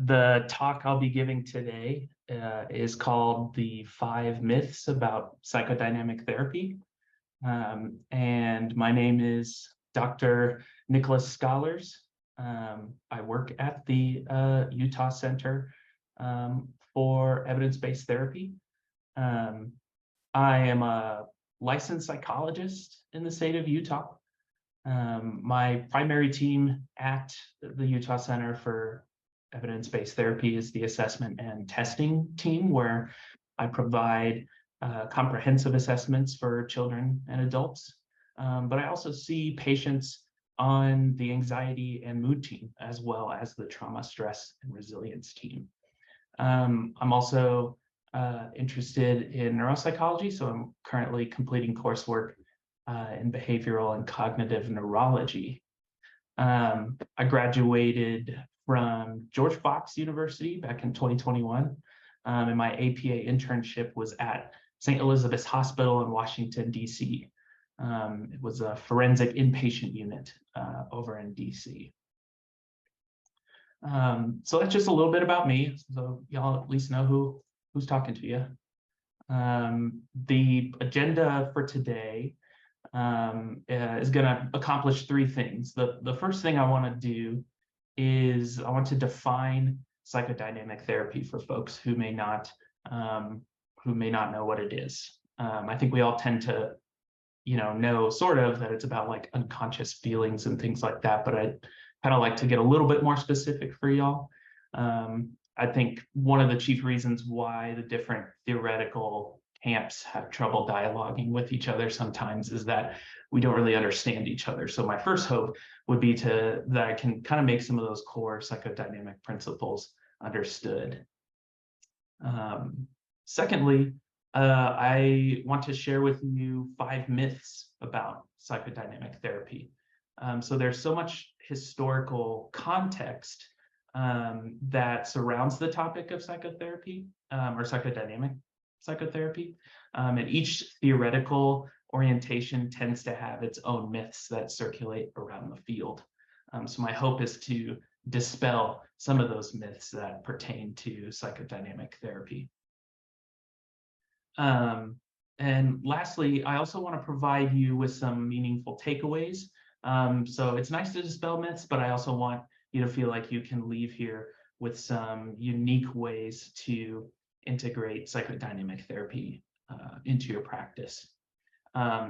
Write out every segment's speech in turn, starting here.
The talk I'll be giving today is called The 5 Myths About Psychodynamic Therapy. And my name is Dr. Nicholas Schollars. I work at the Utah Center for Evidence-Based Therapy. I am a licensed psychologist in the state of Utah. My primary team at the Utah Center for Evidence-Based Therapy is the assessment and testing team, where I provide comprehensive assessments for children and adults. But I also see patients on the anxiety and mood team, as well as the trauma, stress, and resilience team. I'm also interested in neuropsychology, so I'm currently completing coursework in behavioral and cognitive neurology. I graduated from George Fox University back in 2021, and my APA internship was at St. Elizabeth's Hospital in Washington, D.C. It was a forensic inpatient unit over in D.C. So that's just a little bit about me, so y'all at least know who's talking to you. The agenda for today is going to accomplish 3 things. The first thing I want to do is I want to define psychodynamic therapy for folks who may not know what it is. I think we all tend to, know sort of that it's about like unconscious feelings and things like that, but I kind of like to get a little bit more specific for y'all. I think one of the chief reasons why the different theoretical camps have trouble dialoguing with each other sometimes is that we don't really understand each other. So my first hope would be that I can kind of make some of those core psychodynamic principles understood. Secondly, I want to share with you 5 myths about psychodynamic therapy. So there's so much historical context that surrounds the topic of psychotherapy or psychodynamic psychotherapy, and each theoretical orientation tends to have its own myths that circulate around the field. So my hope is to dispel some of those myths that pertain to psychodynamic therapy. And lastly, I also want to provide you with some meaningful takeaways. So it's nice to dispel myths, but I also want you to feel like you can leave here with some unique ways to integrate psychodynamic therapy into your practice.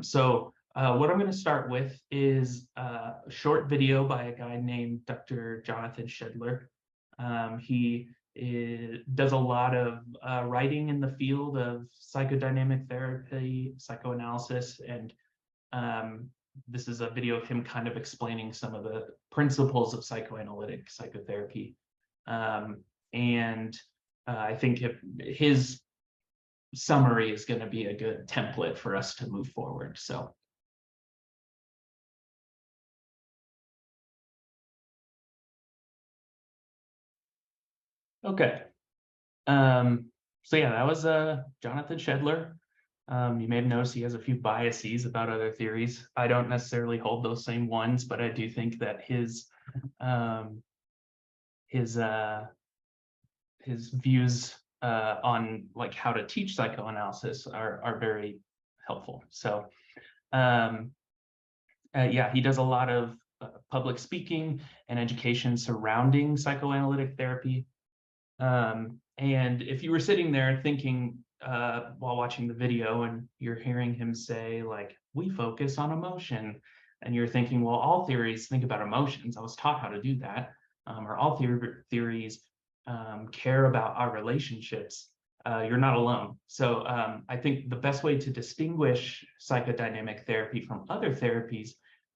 So what I'm going to start with is a short video by a guy named Dr. Jonathan Shedler. He does a lot of writing in the field of psychodynamic therapy, psychoanalysis, and this is a video of him kind of explaining some of the principles of psychoanalytic psychotherapy. I think his summary is going to be a good template for us to move forward. So. Okay. So yeah, that was Jonathan Shedler. You may have noticed he has a few biases about other theories. I don't necessarily hold those same ones, but I do think that his views on like how to teach psychoanalysis are very helpful. So yeah, he does a lot of public speaking and education surrounding psychoanalytic therapy. And if you were sitting there thinking while watching the video and you're hearing him say like, we focus on emotion, and you're thinking, well, all theories think about emotions. I was taught how to do that. Or all theories care about our relationships. You're not alone. So I think the best way to distinguish psychodynamic therapy from other therapies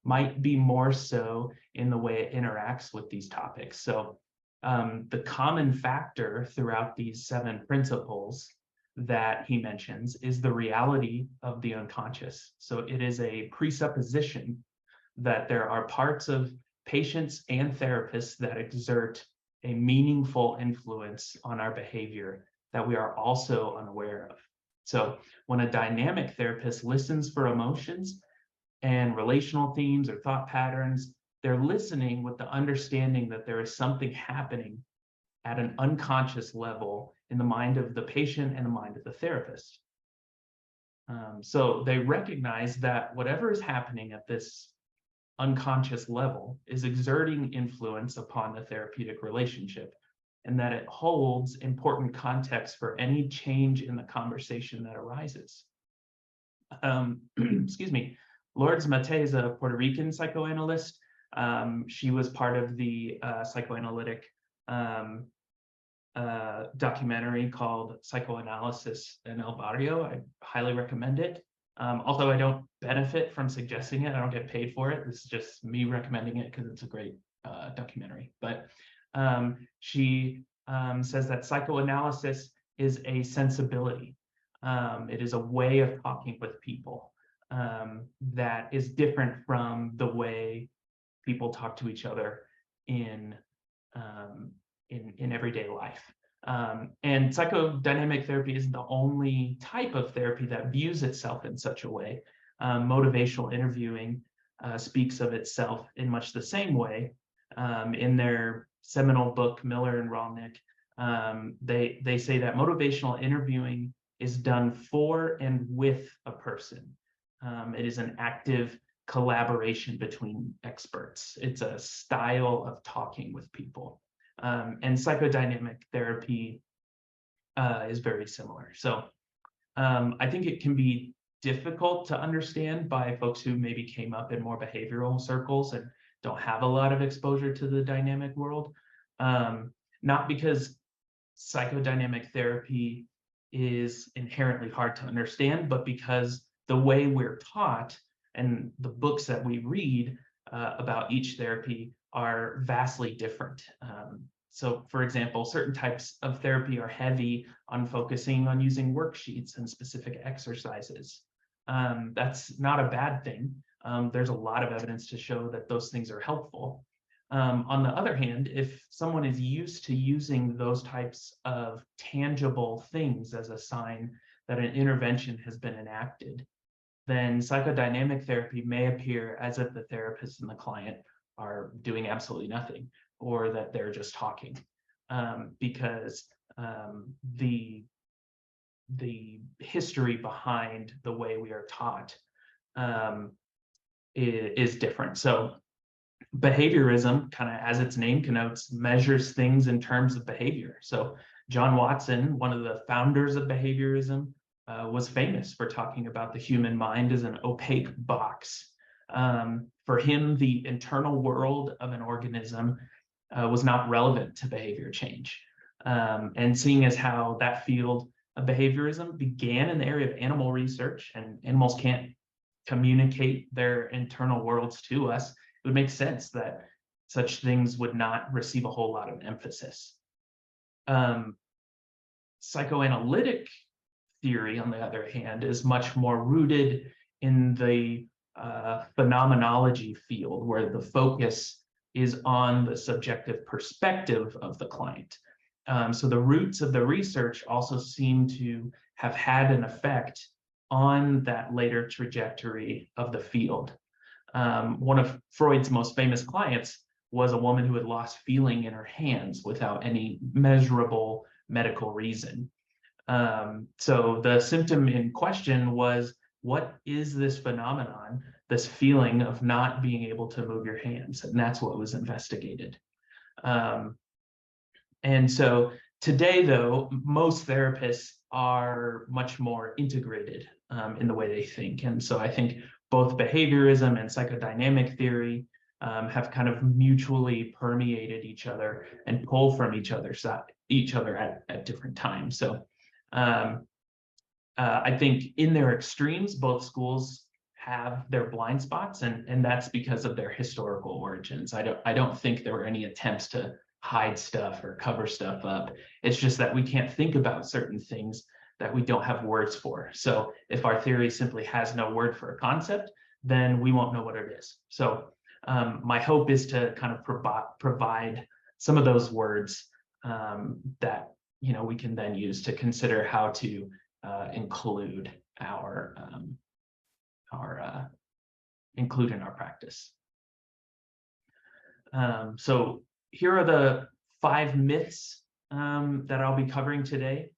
might be more so in the way it interacts with these topics. So the common factor throughout these 7 principles that he mentions is the reality of the unconscious. So it is a presupposition that there are parts of patients and therapists that exert a meaningful influence on our behavior that we are also unaware of. So when a dynamic therapist listens for emotions and relational themes or thought patterns, they're listening with the understanding that there is something happening at an unconscious level in the mind of the patient and the mind of the therapist. So they recognize that whatever is happening at this unconscious level is exerting influence upon the therapeutic relationship, and that it holds important context for any change in the conversation that arises. Excuse me. Lourdes Mate is a Puerto Rican psychoanalyst. She was part of the Psychoanalytic documentary called Psychoanalysis in El Barrio. I highly recommend it. Although I don't benefit from suggesting it, I don't get paid for it. This is just me recommending it because it's a great documentary. But she says that psychoanalysis is a sensibility. It is a way of talking with people that is different from the way people talk to each other in everyday life. And psychodynamic therapy isn't the only type of therapy that views itself in such a way. Motivational interviewing speaks of itself in much the same way. In their seminal book, Miller and Rolnick, they say that motivational interviewing is done for and with a person. It is an active collaboration between experts. It's a style of talking with people. And psychodynamic therapy is very similar. So I think it can be difficult to understand by folks who maybe came up in more behavioral circles and don't have a lot of exposure to the dynamic world. Not because psychodynamic therapy is inherently hard to understand, but because the way we're taught and the books that we read about each therapy are vastly different. So, for example, certain types of therapy are heavy on focusing on using worksheets and specific exercises. That's not a bad thing. There's a lot of evidence to show that those things are helpful. On the other hand, if someone is used to using those types of tangible things as a sign that an intervention has been enacted, then psychodynamic therapy may appear as if the therapist and the client are doing absolutely nothing, or that they're just talking, because the history behind the way we are taught is different. So behaviorism, kind of as its name connotes, measures things in terms of behavior. So John Watson, one of the founders of behaviorism, was famous for talking about the human mind as an opaque box. For him, the internal world of an organism was not relevant to behavior change. And seeing as how that field of behaviorism began in the area of animal research, and animals can't communicate their internal worlds to us, it would make sense that such things would not receive a whole lot of emphasis. Psychoanalytic theory, on the other hand, is much more rooted in the phenomenology field, where the focus is on the subjective perspective of the client. So the roots of the research also seem to have had an effect on that later trajectory of the field. One of Freud's most famous clients was a woman who had lost feeling in her hands without any measurable medical reason. So the symptom in question was, what is this phenomenon, this feeling of not being able to move your hands? And that's what was investigated. And so today, though, most therapists are much more integrated in the way they think. And so I think both behaviorism and psychodynamic theory have kind of mutually permeated each other and pull from each other at different times. So I think in their extremes, both schools have their blind spots, and that's because of their historical origins. I don't think there were any attempts to hide stuff or cover stuff up. It's just that we can't think about certain things that we don't have words for. So if our theory simply has no word for a concept, then we won't know what it is. So my hope is to kind of provide some of those words that we can then use to consider how to include include in our practice. So here are the 5 myths that I'll be covering today.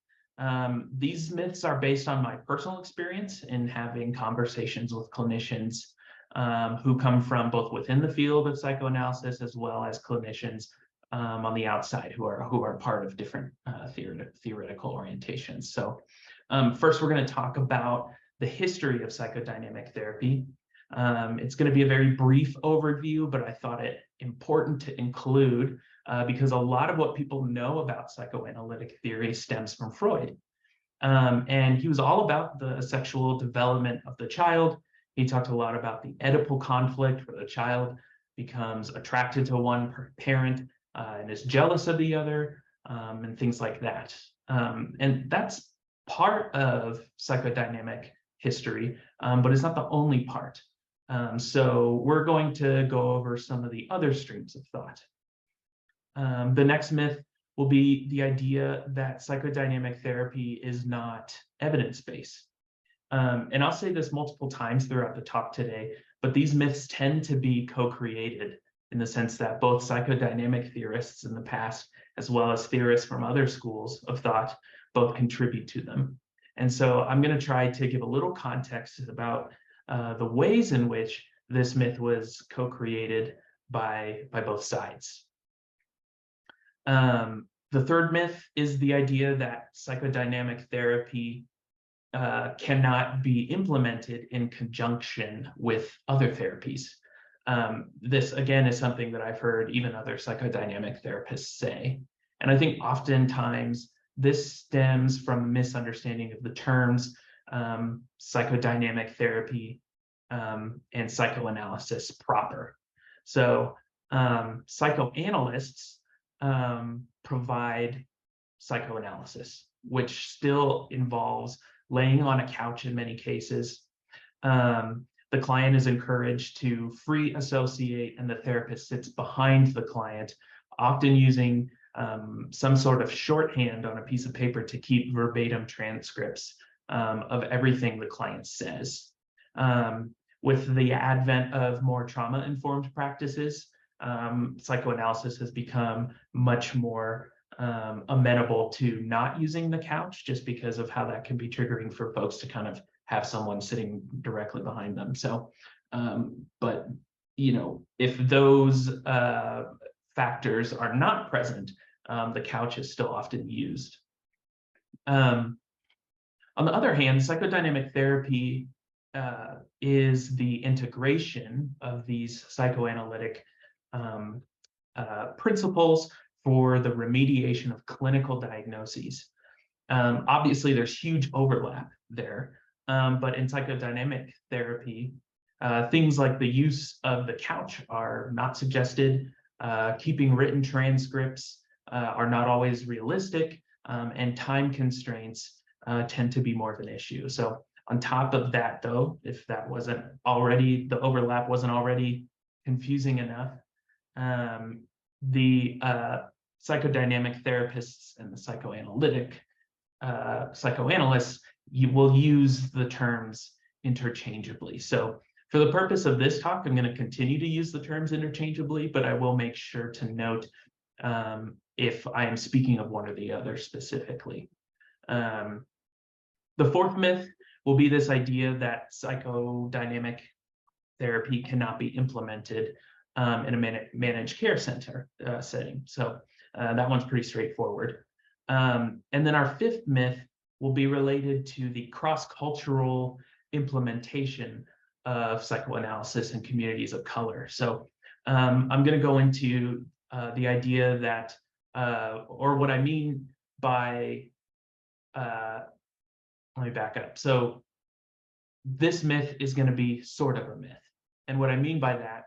These myths are based on my personal experience in having conversations with clinicians who come from both within the field of psychoanalysis as well as clinicians on the outside who are part of different theoretical orientations. So first, we're going to talk about the history of psychodynamic therapy. It's going to be a very brief overview, but I thought it important to include because a lot of what people know about psychoanalytic theory stems from Freud. And he was all about the sexual development of the child. He talked a lot about the Oedipal conflict, where the child becomes attracted to one parent and is jealous of the other, and things like that. And that's part of psychodynamic history, but it's not the only part. So we're going to go over some of the other streams of thought. The next myth will be the idea that psychodynamic therapy is not evidence-based. And I'll say this multiple times throughout the talk today, but these myths tend to be co-created in the sense that both psychodynamic theorists in the past, as well as theorists from other schools of thought, both contribute to them. And so I'm going to try to give a little context about the ways in which this myth was co-created by both sides. The third myth is the idea that psychodynamic therapy cannot be implemented in conjunction with other therapies. This, again, is something that I've heard even other psychodynamic therapists say. And I think oftentimes this stems from a misunderstanding of the terms psychodynamic therapy and psychoanalysis proper. So psychoanalysts provide psychoanalysis, which still involves laying on a couch in many cases. The client is encouraged to free associate, and the therapist sits behind the client, often using some sort of shorthand on a piece of paper to keep verbatim transcripts of everything the client says. With the advent of more trauma-informed practices, psychoanalysis has become much more amenable to not using the couch, just because of how that can be triggering for folks to kind of have someone sitting directly behind them. So, but if those factors are not present, the couch is still often used. On the other hand, psychodynamic therapy is the integration of these psychoanalytic principles for the remediation of clinical diagnoses. Obviously, there's huge overlap there, but in psychodynamic therapy, things like the use of the couch are not suggested. Keeping written transcripts are not always realistic, and time constraints tend to be more of an issue. So on top of that, though, if that wasn't already, the overlap wasn't already confusing enough, the psychodynamic therapists and the psychoanalytic psychoanalysts, you will use the terms interchangeably. So for the purpose of this talk, I'm going to continue to use the terms interchangeably, but I will make sure to note if I am speaking of one or the other specifically. The fourth myth will be this idea that psychodynamic therapy cannot be implemented in a managed care center setting. So that one's pretty straightforward. And then our fifth myth will be related to the cross-cultural implementation of psychoanalysis in communities of color. So I'm going to go into the idea that, or what I mean by, let me back up. So this myth is going to be sort of a myth. And what I mean by that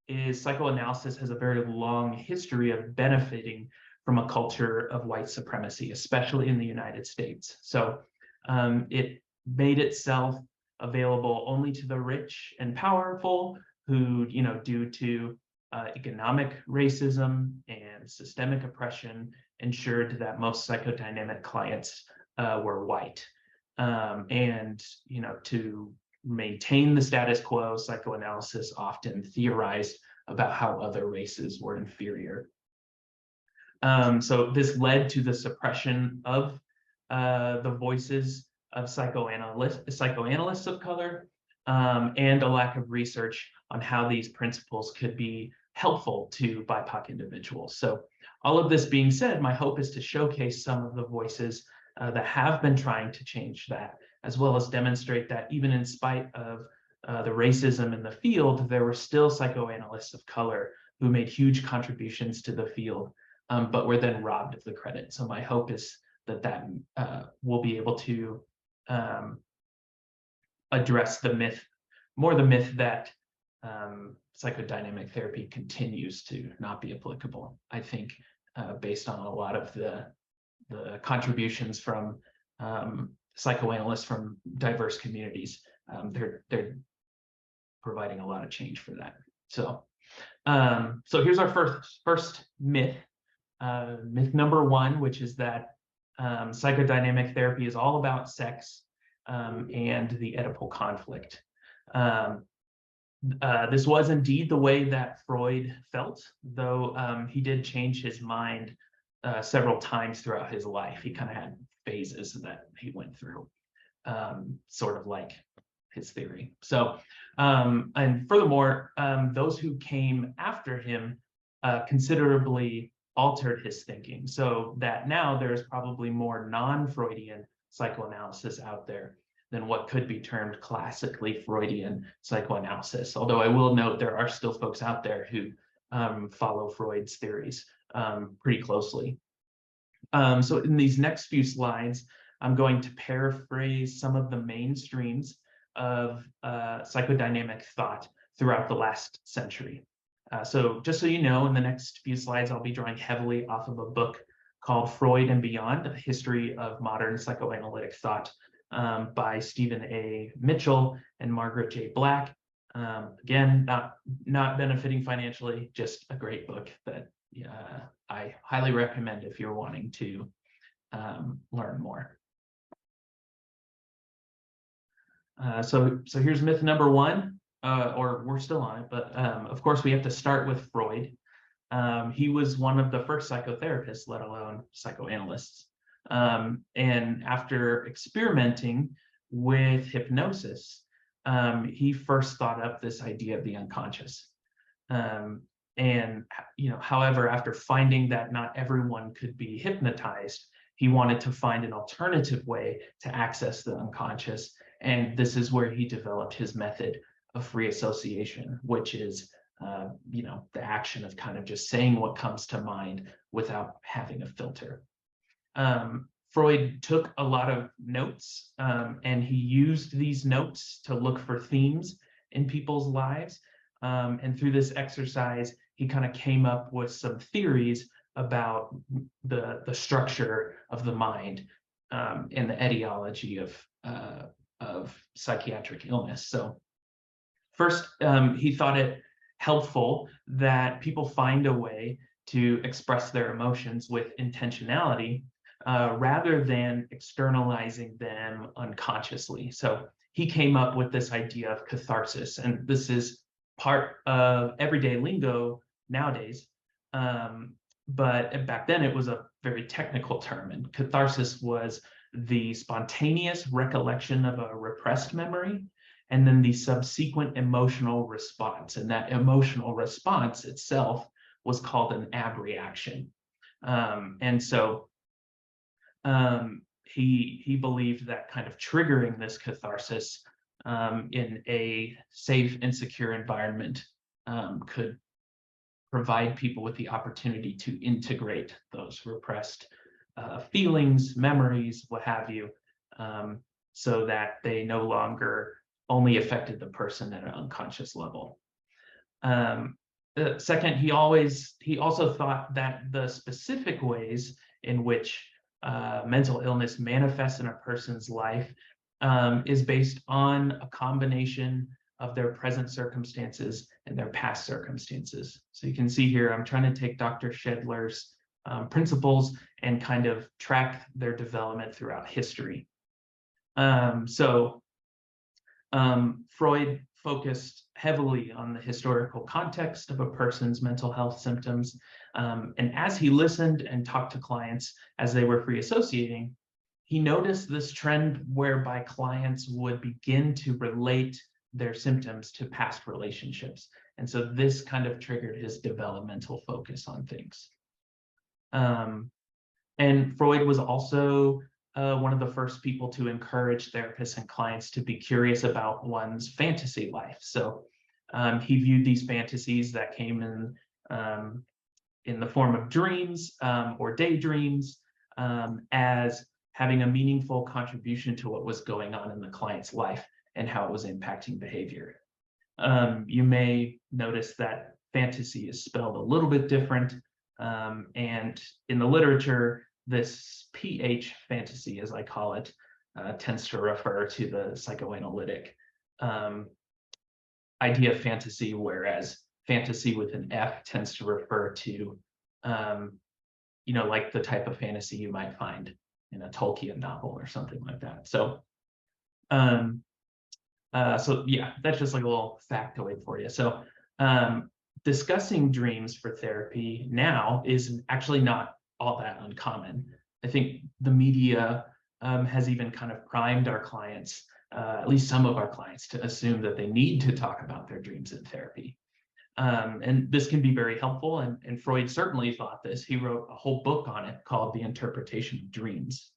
is psychoanalysis has a very long history of benefiting from a culture of white supremacy, especially in the United States. So it made itself available only to the rich and powerful who, due to economic racism and systemic oppression, ensured that most psychodynamic clients were white. And, to maintain the status quo, psychoanalysis often theorized about how other races were inferior. So this led to the suppression of the voices of psychoanalysts of color, and a lack of research on how these principles could be helpful to BIPOC individuals. So all of this being said, my hope is to showcase some of the voices that have been trying to change that, as well as demonstrate that even in spite of the racism in the field, there were still psychoanalysts of color who made huge contributions to the field, but were then robbed of the credit. So my hope is that we'll be able to address the myth that psychodynamic therapy continues to not be applicable. I think based on a lot of the contributions from psychoanalysts from diverse communities, they're providing a lot of change for that. So here's our first myth, myth number one, which is that psychodynamic therapy is all about sex and the Oedipal conflict. This was indeed the way that Freud felt, though he did change his mind several times throughout his life. He kind of had phases that he went through, sort of like his theory. So, and furthermore, those who came after him considerably altered his thinking, so that now there's probably more non-Freudian psychoanalysis out there than what could be termed classically Freudian psychoanalysis. Although I will note there are still folks out there who follow Freud's theories pretty closely. So in these next few slides, I'm going to paraphrase some of the mainstreams of psychodynamic thought throughout the last century. So just so you know, in the next few slides, I'll be drawing heavily off of a book called Freud and Beyond, A History of Modern Psychoanalytic Thought by Stephen A. Mitchell and Margaret J. Black. Again, not benefiting financially, just a great book that I highly recommend if you're wanting to learn more. So here's myth number one, or we're still on it, but of course we have to start with Freud. He was one of the first psychotherapists, let alone psychoanalysts. And after experimenting with hypnosis, he first thought up this idea of the unconscious. And however, after finding that not everyone could be hypnotized, he wanted to find an alternative way to access the unconscious. And this is where he developed his method of free association, which is the action of kind of just saying what comes to mind without having a filter. Freud took a lot of notes, and he used these notes to look for themes in people's lives. And through this exercise, he kind of came up with some theories about the structure of the mind and the etiology of psychiatric illness. So first, he thought it helpful that people find a way to express their emotions with intentionality rather than externalizing them unconsciously. So he came up with this idea of catharsis, and this is part of everyday lingo nowadays. But back then it was a very technical term, and catharsis was the spontaneous recollection of a repressed memory and then the subsequent emotional response. And that emotional response itself was called an abreaction. And so he believed that kind of triggering this catharsis in a safe and secure environment could provide people with the opportunity to integrate those repressed feelings, memories, what have you, so that they no longer only affected the person at an unconscious level. Second, he also thought that the specific ways in which mental illness manifests in a person's life is based on a combination of their present circumstances and their past circumstances. So you can see here, I'm trying to take Dr. Shedler's principles and kind of track their development throughout history. Freud focused heavily on the historical context of a person's mental health symptoms. And as he listened and talked to clients as they were free associating, he noticed this trend whereby clients would begin to relate their symptoms to past relationships. And so this kind of triggered his developmental focus on things. And Freud was also one of the first people to encourage therapists and clients to be curious about one's fantasy life. So he viewed these fantasies that came in the form of dreams or daydreams as having a meaningful contribution to what was going on in the client's life and how it was impacting behavior. You may notice that fantasy is spelled a little bit different. And in the literature, this PH fantasy, as I call it, tends to refer to the psychoanalytic idea of fantasy, whereas fantasy with an F tends to refer to, like the type of fantasy you might find in a Tolkien novel or something like that. So, yeah, that's just like a little factoid for you. So, discussing dreams for therapy now is actually not all that uncommon. I think the media has even kind of primed our clients, at least some of our clients, to assume that they need to talk about their dreams in therapy. And this can be very helpful, and Freud certainly thought this. He wrote a whole book on it called The Interpretation of Dreams.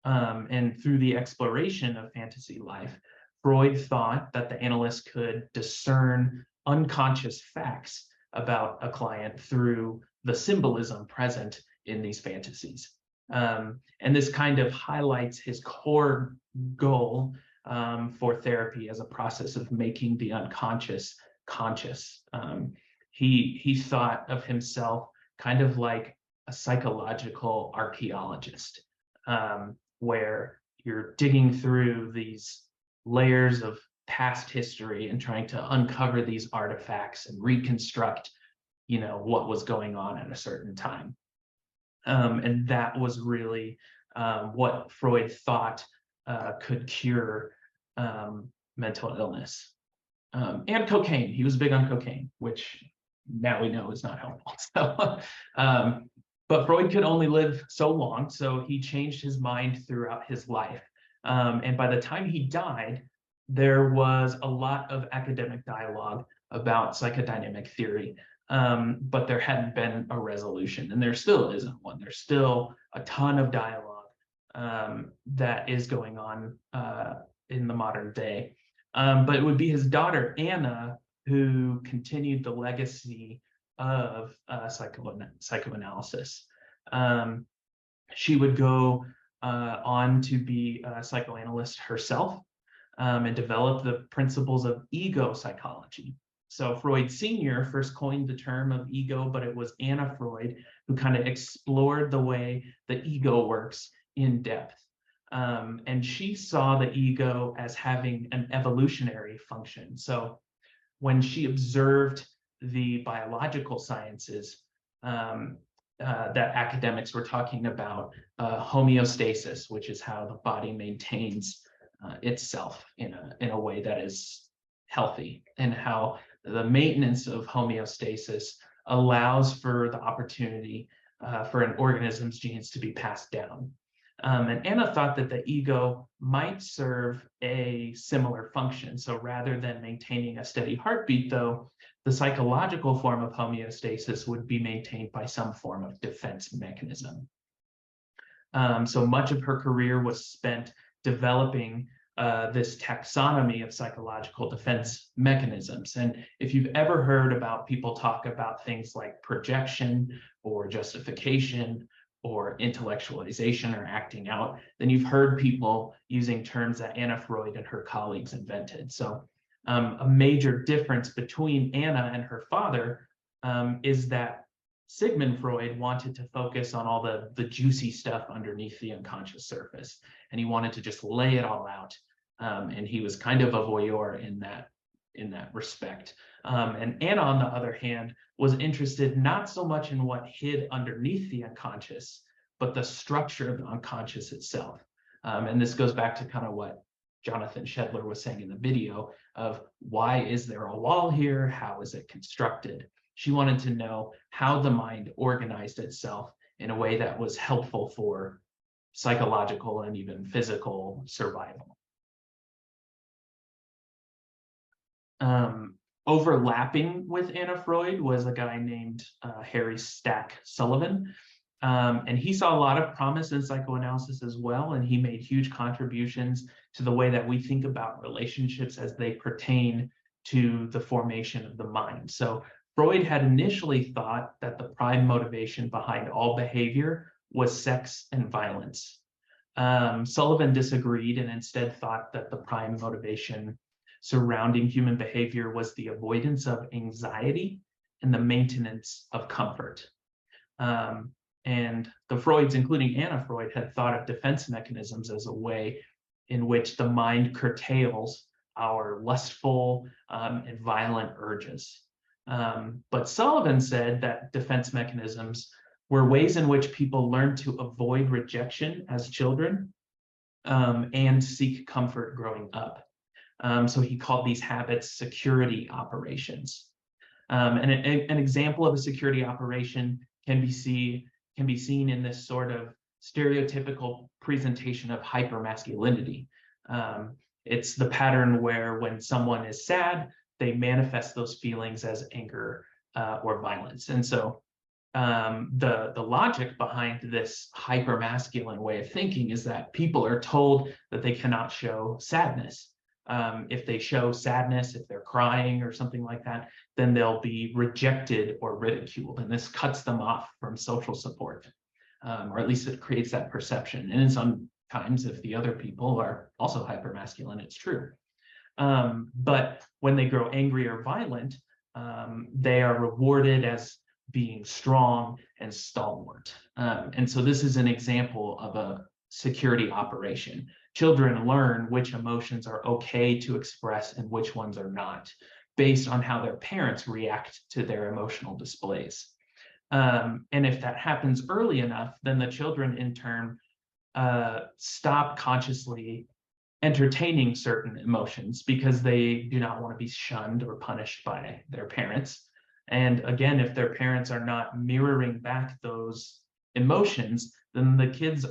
And through the exploration of fantasy life, Freud thought that the analyst could discern unconscious facts about a client through the symbolism present in these fantasies. And this kind of highlights his core goal for therapy as a process of making the unconscious conscious. He thought of himself kind of like a psychological archaeologist, where you're digging through these layers of past history and trying to uncover these artifacts and reconstruct, what was going on at a certain time. And that was really what Freud thought could cure mental illness. And cocaine. He was big on cocaine, which now we know is not helpful. So, but Freud could only live so long, so he changed his mind throughout his life. And by the time he died, there was a lot of academic dialogue about psychodynamic theory, but there hadn't been a resolution, and there still isn't one. There's still a ton of dialogue that is going on in the modern day. But it would be his daughter, Anna, who continued the legacy of psychoanalysis. She would go on to be a psychoanalyst herself and develop the principles of ego psychology. So Freud Sr. first coined the term of ego, but it was Anna Freud who kind of explored the way the ego works in depth. And she saw the ego as having an evolutionary function. So when she observed the biological sciences that academics were talking about, homeostasis, which is how the body maintains itself in a way that is healthy, and how the maintenance of homeostasis allows for the opportunity for an organism's genes to be passed down. And Anna thought that the ego might serve a similar function. So rather than maintaining a steady heartbeat, though, the psychological form of homeostasis would be maintained by some form of defense mechanism. So much of her career was spent developing this taxonomy of psychological defense mechanisms. And if you've ever heard about people talk about things like projection or justification or intellectualization or acting out, then you've heard people using terms that Anna Freud and her colleagues invented. So a major difference between Anna and her father is that Sigmund Freud wanted to focus on all the juicy stuff underneath the unconscious surface, and he wanted to just lay it all out. And he was kind of a voyeur in that respect. And Anna, on the other hand, was interested not so much in what hid underneath the unconscious, but the structure of the unconscious itself. And this goes back to kind of what Jonathan Shedler was saying in the video, of why is there a wall here? How is it constructed? She wanted to know how the mind organized itself in a way that was helpful for psychological and even physical survival. Overlapping with Anna Freud was a guy named Harry Stack Sullivan. And he saw a lot of promise in psychoanalysis as well, and he made huge contributions to the way that we think about relationships as they pertain to the formation of the mind. So Freud had initially thought that the prime motivation behind all behavior was sex and violence. Sullivan disagreed and instead thought that the prime motivation surrounding human behavior was the avoidance of anxiety and the maintenance of comfort. And the Freuds, including Anna Freud, had thought of defense mechanisms as a way in which the mind curtails our lustful and violent urges. But Sullivan said that defense mechanisms were ways in which people learn to avoid rejection as children and seek comfort growing up. So he called these habits security operations. And an example of a security operation can be seen in this sort of stereotypical presentation of hypermasculinity. It's the pattern where when someone is sad, they manifest those feelings as anger or violence. And so the logic behind this hypermasculine way of thinking is that people are told that they cannot show sadness. If they show sadness, if they're crying or something like that, then they'll be rejected or ridiculed, and this cuts them off from social support, or at least it creates that perception. And sometimes if the other people are also hypermasculine, it's true. But when they grow angry or violent, they are rewarded as being strong and stalwart. And so this is an example of a security operation. Children learn which emotions are okay to express and which ones are not, based on how their parents react to their emotional displays. And if that happens early enough, then the children in turn stop consciously entertaining certain emotions because they do not want to be shunned or punished by their parents. And again, if their parents are not mirroring back those emotions, then the kids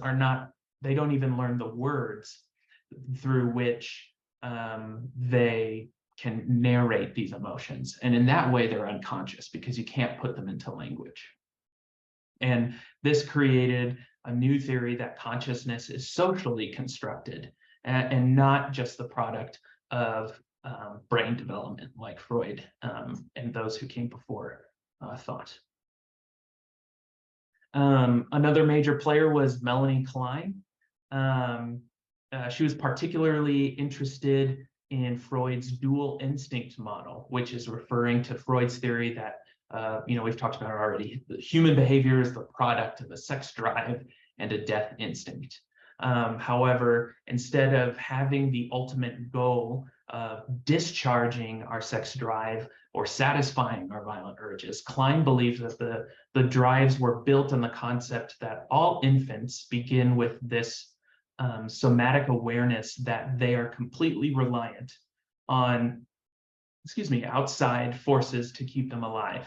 they don't even learn the words through which they can narrate these emotions. And in that way, they're unconscious because you can't put them into language. And this created a new theory that consciousness is socially constructed and not just the product of brain development like Freud and those who came before thought. Another major player was Melanie Klein. She was particularly interested in Freud's dual instinct model, which is referring to Freud's theory that, we've talked about it already. Human behavior is the product of a sex drive and a death instinct. However, instead of having the ultimate goal of discharging our sex drive or satisfying our violent urges, Klein believed that the drives were built on the concept that all infants begin with this somatic awareness that they are completely reliant on, outside forces to keep them alive.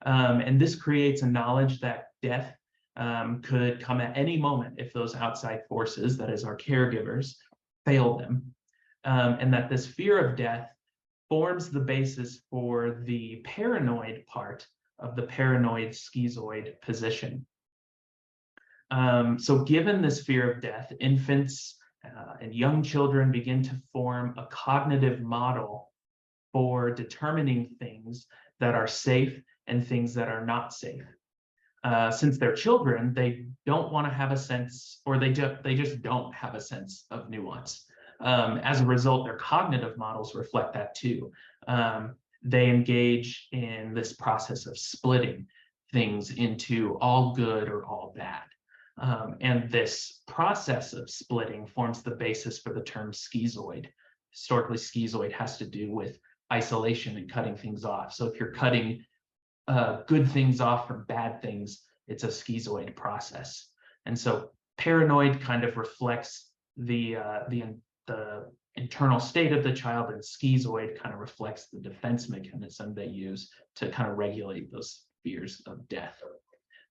And this creates a knowledge that death could come at any moment if those outside forces, that is our caregivers, fail them. And that this fear of death forms the basis for the paranoid part of the paranoid schizoid position. So given this fear of death, infants and young children begin to form a cognitive model for determining things that are safe and things that are not safe. Since they're children, they don't want to have a sense, or they just don't have a sense of nuance. As a result, their cognitive models reflect that too. They engage in this process of splitting things into all good or all bad. And this process of splitting forms the basis for the term schizoid. Historically, schizoid has to do with isolation and cutting things off. So if you're cutting good things off from bad things, it's a schizoid process. And so paranoid kind of reflects the the internal state of the child, and schizoid kind of reflects the defense mechanism they use to kind of regulate those fears of death.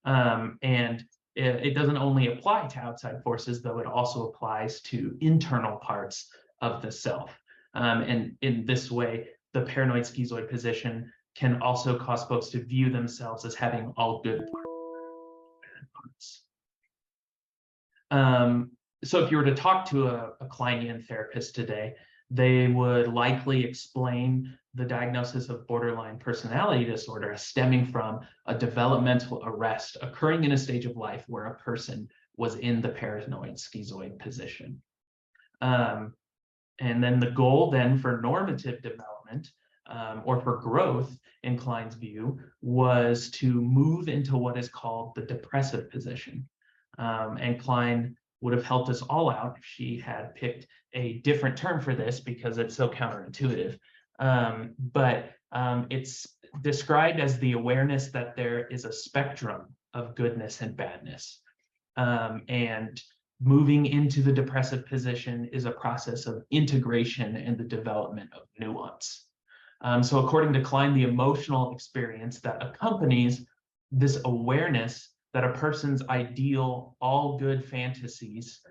And it doesn't only apply to outside forces, though it also applies to internal parts of the self. And in this way, the paranoid schizoid position can also cause folks to view themselves as having all good parts. So if you were to talk to a Kleinian therapist today, they would likely explain the diagnosis of borderline personality disorder as stemming from a developmental arrest occurring in a stage of life where a person was in the paranoid schizoid position. And then the goal then for normative development or for growth in Klein's view was to move into what is called the depressive position. And Klein would have helped us all out if she had picked a different term for this because it's so counterintuitive. But it's described as the awareness that there is a spectrum of goodness and badness. And moving into the depressive position is a process of integration and the development of nuance. So according to Klein, the emotional experience that accompanies this awareness that a person's ideal, all good fantasies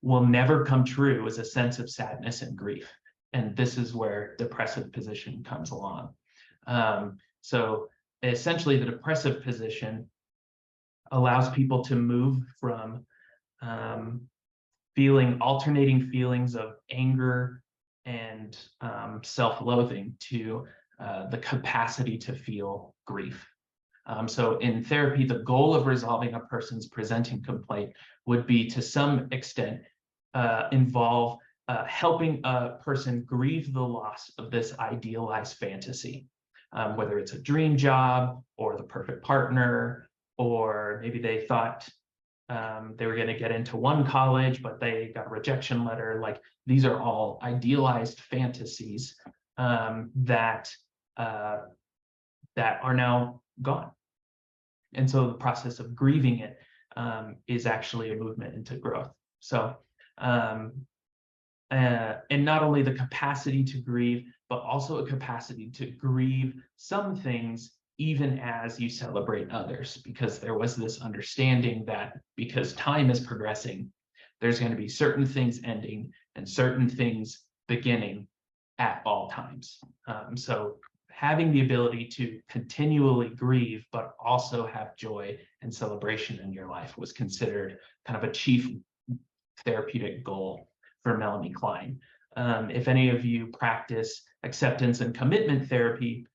will never come true is a sense of sadness and grief. And this is where depressive position comes along. So essentially, the depressive position allows people to move from feeling alternating feelings of anger and self-loathing to the capacity to feel grief. So in therapy, the goal of resolving a person's presenting complaint would be to some extent involve helping a person grieve the loss of this idealized fantasy, whether it's a dream job or the perfect partner, or maybe they thought they were going to get into one college, but they got a rejection letter. Like, these are all idealized fantasies that are now gone. And so the process of grieving it is actually a movement into growth. So, and not only the capacity to grieve, but also a capacity to grieve some things even as you celebrate others, because there was this understanding that because time is progressing, there's going to be certain things ending and certain things beginning at all times. So having the ability to continually grieve, but also have joy and celebration in your life was considered kind of a chief therapeutic goal for Melanie Klein. If any of you practice acceptance and commitment therapy,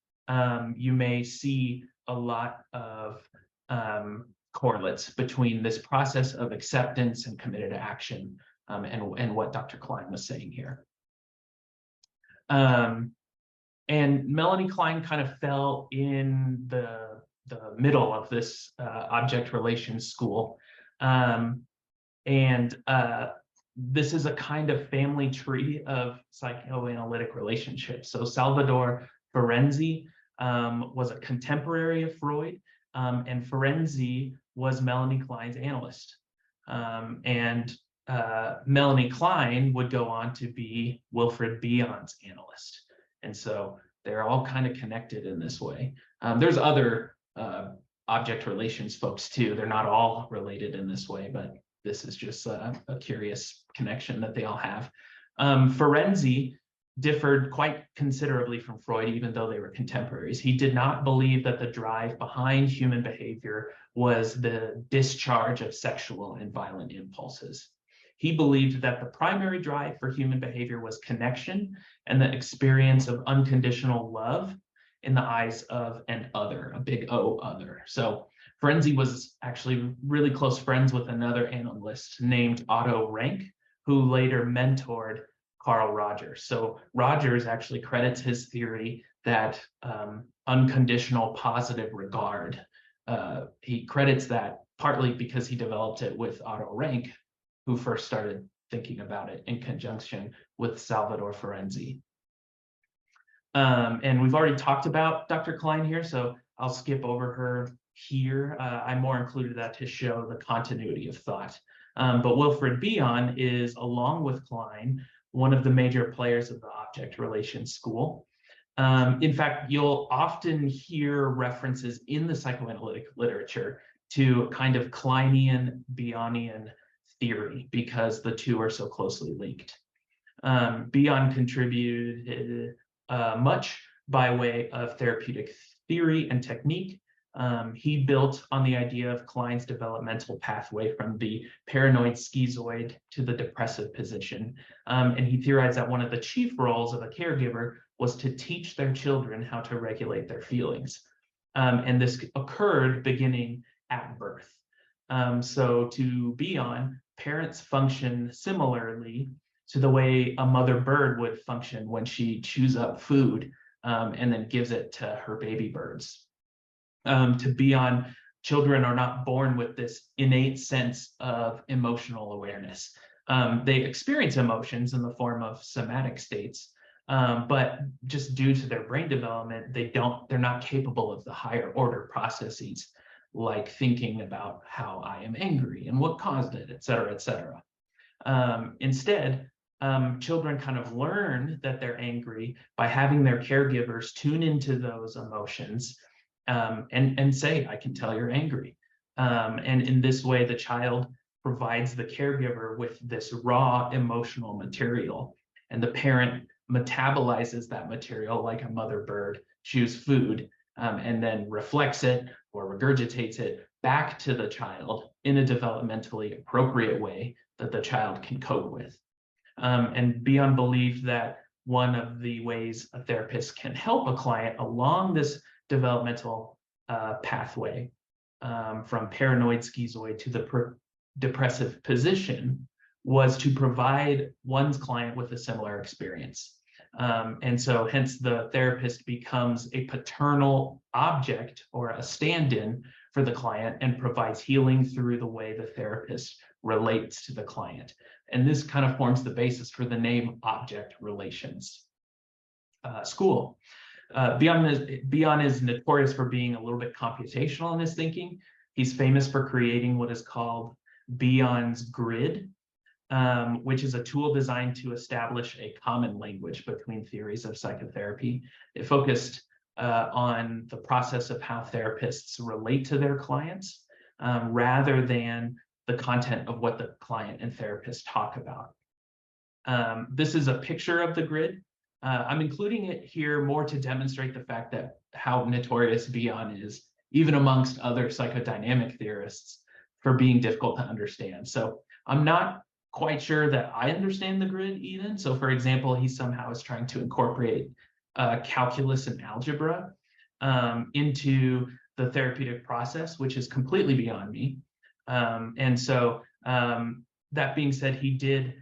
you may see a lot of correlates between this process of acceptance and committed action and what Dr. Klein was saying here. And Melanie Klein kind of fell in the middle of this object relations school. This is a kind of family tree of psychoanalytic relationships. So Salvador Ferenczi was a contemporary of Freud, and Ferenczi was Melanie Klein's analyst. Melanie Klein would go on to be Wilfred Bion's analyst. And so they're all kind of connected in this way. There's other object relations folks too. They're not all related in this way, but this is just a curious connection that they all have. Ferenczi differed quite considerably from Freud, even though they were contemporaries. He did not believe that the drive behind human behavior was the discharge of sexual and violent impulses. He believed that the primary drive for human behavior was connection and the experience of unconditional love in the eyes of an other, a big O other. So Ferenczi was actually really close friends with another analyst named Otto Rank, who later mentored Carl Rogers. So Rogers actually credits his theory that unconditional positive regard. He credits that partly because he developed it with Otto Rank, who first started thinking about it in conjunction with Salvador Ferenczi. And we've already talked about Dr. Klein here, so I'll skip over her here. I more included that to show the continuity of thought. But Wilfred Bion is, along with Klein, one of the major players of the object relations school. In fact, you'll often hear references in the psychoanalytic literature to kind of Kleinian, Bionian theory because the two are so closely linked. Bion contributed much by way of therapeutic theory and technique. He built on the idea of Klein's developmental pathway from the paranoid schizoid to the depressive position. And he theorized that one of the chief roles of a caregiver was to teach their children how to regulate their feelings. And this occurred beginning at birth. So to Bion, parents function similarly to the way a mother bird would function when she chews up food and then gives it to her baby birds. To Bion, children are not born with this innate sense of emotional awareness. They experience emotions in the form of somatic states, but just due to their brain development, they're not capable of the higher order processes, like thinking about how I am angry and what caused it, et cetera, et cetera. Instead, children kind of learn that they're angry by having their caregivers tune into those emotions and say, I can tell you're angry. And in this way, the child provides the caregiver with this raw emotional material, and the parent metabolizes that material like a mother bird chews food, and then reflects it or regurgitates it back to the child in a developmentally appropriate way that the child can cope with. And Bion believed that one of the ways a therapist can help a client along this developmental pathway from paranoid schizoid to the depressive position was to provide one's client with a similar experience. And so hence the therapist becomes a paternal object or a stand-in for the client and provides healing through the way the therapist relates to the client. And this kind of forms the basis for the name object relations school. Bion is notorious for being a little bit computational in his thinking. He's famous for creating what is called Bion's grid, which is a tool designed to establish a common language between theories of psychotherapy. It focused on the process of how therapists relate to their clients rather than the content of what the client and therapist talk about. This is a picture of the grid. I'm including it here more to demonstrate the fact that how notorious Bion is, even amongst other psychodynamic theorists, for being difficult to understand. So I'm not quite sure that I understand the grid even. So for example, he somehow is trying to incorporate calculus and algebra into the therapeutic process, which is completely beyond me. And so that being said, he did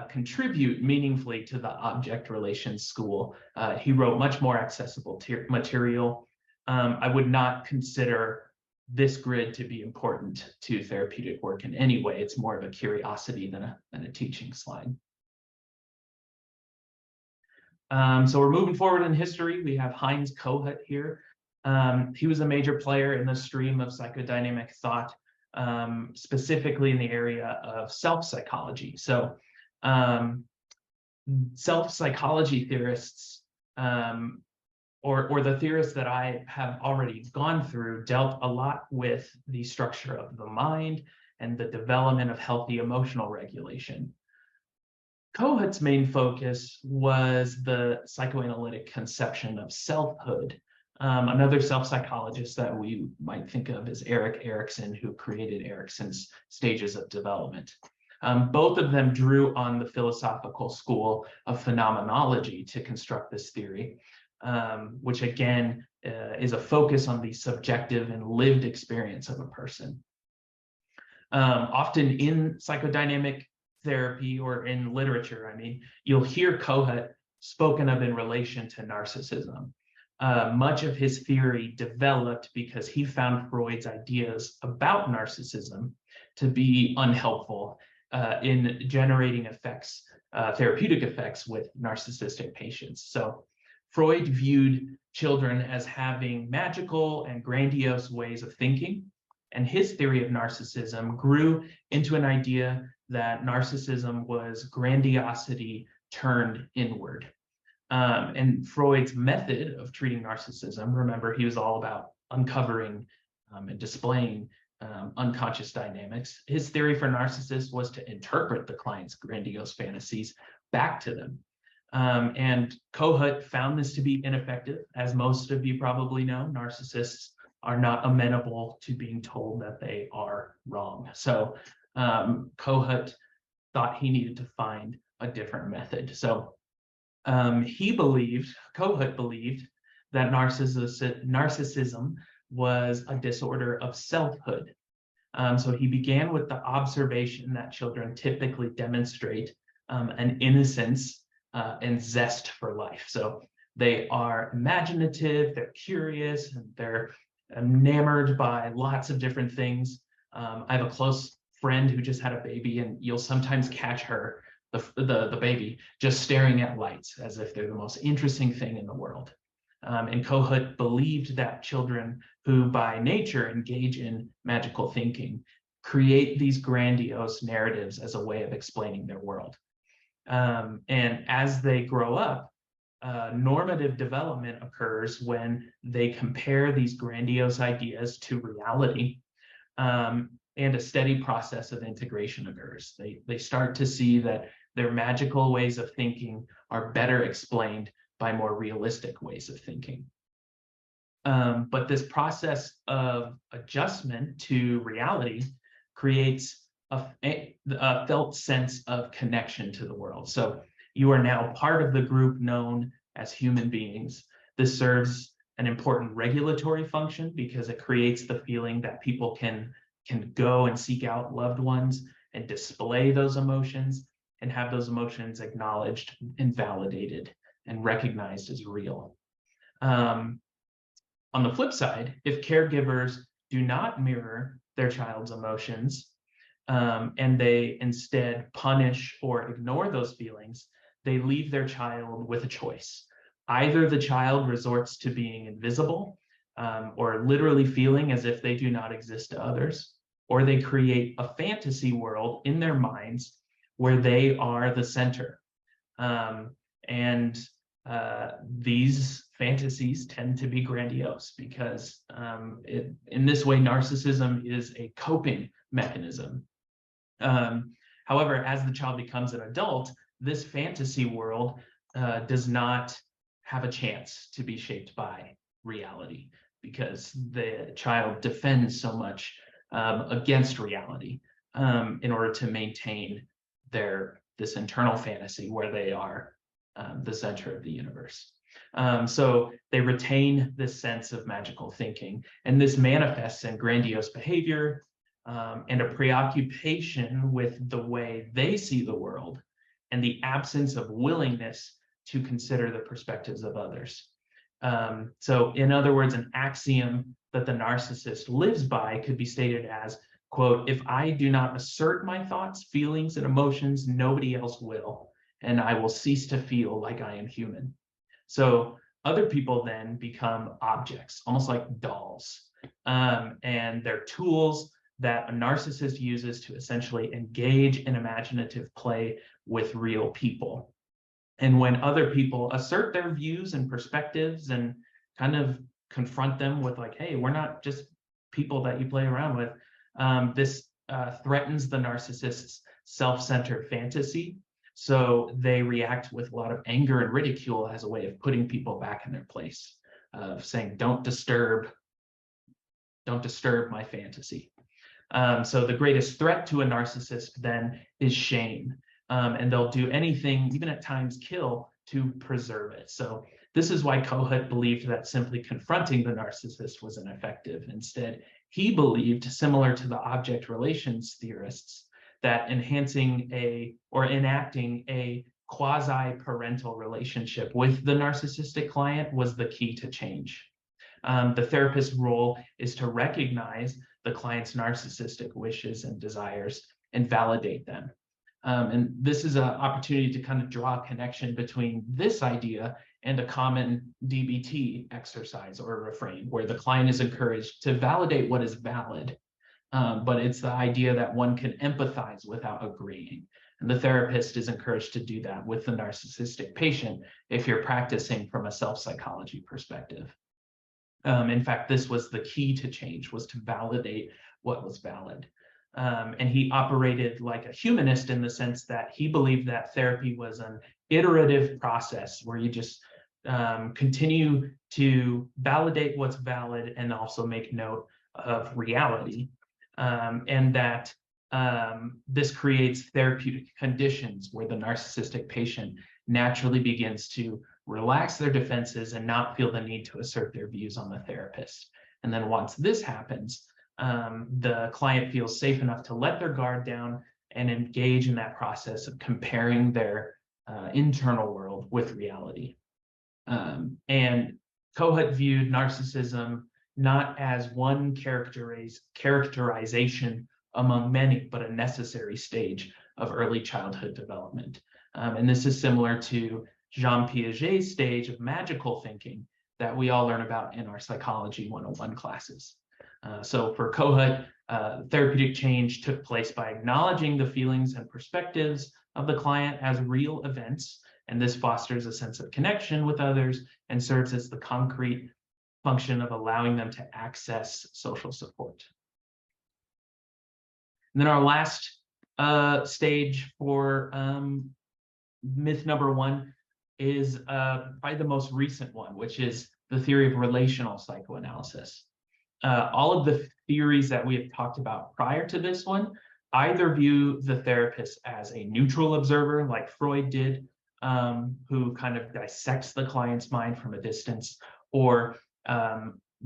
contribute meaningfully to the object relations school. He wrote much more accessible material. I would not consider this grid to be important to therapeutic work in any way. It's more of a curiosity than a teaching slide. So we're moving forward in history. We have Heinz Kohut here. He was a major player in the stream of psychodynamic thought, specifically in the area of self-psychology. So self-psychology theorists, or the theorists that I have already gone through, dealt a lot with the structure of the mind and the development of healthy emotional regulation. Kohut's main focus was the psychoanalytic conception of selfhood. Another self-psychologist that we might think of is Erik Erikson, who created Erikson's stages of development. Both of them drew on the philosophical school of phenomenology to construct this theory, which again is a focus on the subjective and lived experience of a person. Often in psychodynamic therapy or in literature, I mean, you'll hear Kohut spoken of in relation to narcissism. Much of his theory developed because he found Freud's ideas about narcissism to be unhelpful in generating effects, therapeutic effects with narcissistic patients. So Freud viewed children as having magical and grandiose ways of thinking, and his theory of narcissism grew into an idea that narcissism was grandiosity turned inward. And Freud's method of treating narcissism, remember, he was all about uncovering and displaying unconscious dynamics. His theory for narcissists was to interpret the client's grandiose fantasies back to them. And Kohut found this to be ineffective. As most of you probably know, narcissists are not amenable to being told that they are wrong. So Kohut thought he needed to find a different method. So Kohut believed that narcissism was a disorder of selfhood. So he began with the observation that children typically demonstrate an innocence and zest for life. So they are imaginative, they're curious, and they're enamored by lots of different things. I have a close friend who just had a baby, and you'll sometimes catch her, the baby, just staring at lights as if they're the most interesting thing in the world. And Kohut believed that children who by nature engage in magical thinking create these grandiose narratives as a way of explaining their world. And as they grow up, normative development occurs when they compare these grandiose ideas to reality, and a steady process of integration occurs. They start to see that their magical ways of thinking are better explained by more realistic ways of thinking. But this process of adjustment to reality creates a felt sense of connection to the world. So you are now part of the group known as human beings. This serves an important regulatory function because it creates the feeling that people can go and seek out loved ones and display those emotions and have those emotions acknowledged and validated and recognized as real. On the flip side, if caregivers do not mirror their child's emotions, and they instead punish or ignore those feelings, they leave their child with a choice. Either the child resorts to being invisible, or literally feeling as if they do not exist to others, or they create a fantasy world in their minds where they are the center. These fantasies tend to be grandiose because in this way, narcissism is a coping mechanism. However, as the child becomes an adult, this fantasy world does not have a chance to be shaped by reality because the child defends so much against reality in order to maintain this internal fantasy where they are the center of the universe. So they retain this sense of magical thinking, and this manifests in grandiose behavior and a preoccupation with the way they see the world and the absence of willingness to consider the perspectives of others. So in other words, an axiom that the narcissist lives by could be stated as, quote, "If I do not assert my thoughts, feelings, and emotions, nobody else will, and I will cease to feel like I am human." So other people then become objects, almost like dolls, and they're tools that a narcissist uses to essentially engage in imaginative play with real people. And when other people assert their views and perspectives and kind of confront them with like, hey, we're not just people that you play around with, this threatens the narcissist's self-centered fantasy. So they react with a lot of anger and ridicule as a way of putting people back in their place, of saying, don't disturb my fantasy. So the greatest threat to a narcissist then is shame. And they'll do anything, even at times kill, to preserve it. So this is why Kohut believed that simply confronting the narcissist was ineffective. Instead, he believed, similar to the object relations theorists, that enhancing or enacting a quasi-parental relationship with the narcissistic client was the key to change. The therapist's role is to recognize the client's narcissistic wishes and desires and validate them. And this is an opportunity to kind of draw a connection between this idea and a common DBT exercise or refrain, where the client is encouraged to validate what is valid, but it's the idea that one can empathize without agreeing. And the therapist is encouraged to do that with the narcissistic patient if you're practicing from a self-psychology perspective. In fact, this was the key to change, was to validate what was valid. And he operated like a humanist in the sense that he believed that therapy was an iterative process where you just continue to validate what's valid and also make note of reality. And that this creates therapeutic conditions where the narcissistic patient naturally begins to relax their defenses and not feel the need to assert their views on the therapist. And then once this happens, the client feels safe enough to let their guard down and engage in that process of comparing their internal world with reality. And Kohut viewed narcissism not as one characterization among many, but a necessary stage of early childhood development. And this is similar to Jean Piaget's stage of magical thinking that we all learn about in our Psychology 101 classes. So for Kohut, therapeutic change took place by acknowledging the feelings and perspectives of the client as real events, and this fosters a sense of connection with others and serves as the concrete function of allowing them to access social support. And then our last stage for myth number one is probably the most recent one, which is the theory of relational psychoanalysis. All of the theories that we have talked about prior to this one either view the therapist as a neutral observer, like Freud did, who kind of dissects the client's mind from a distance, or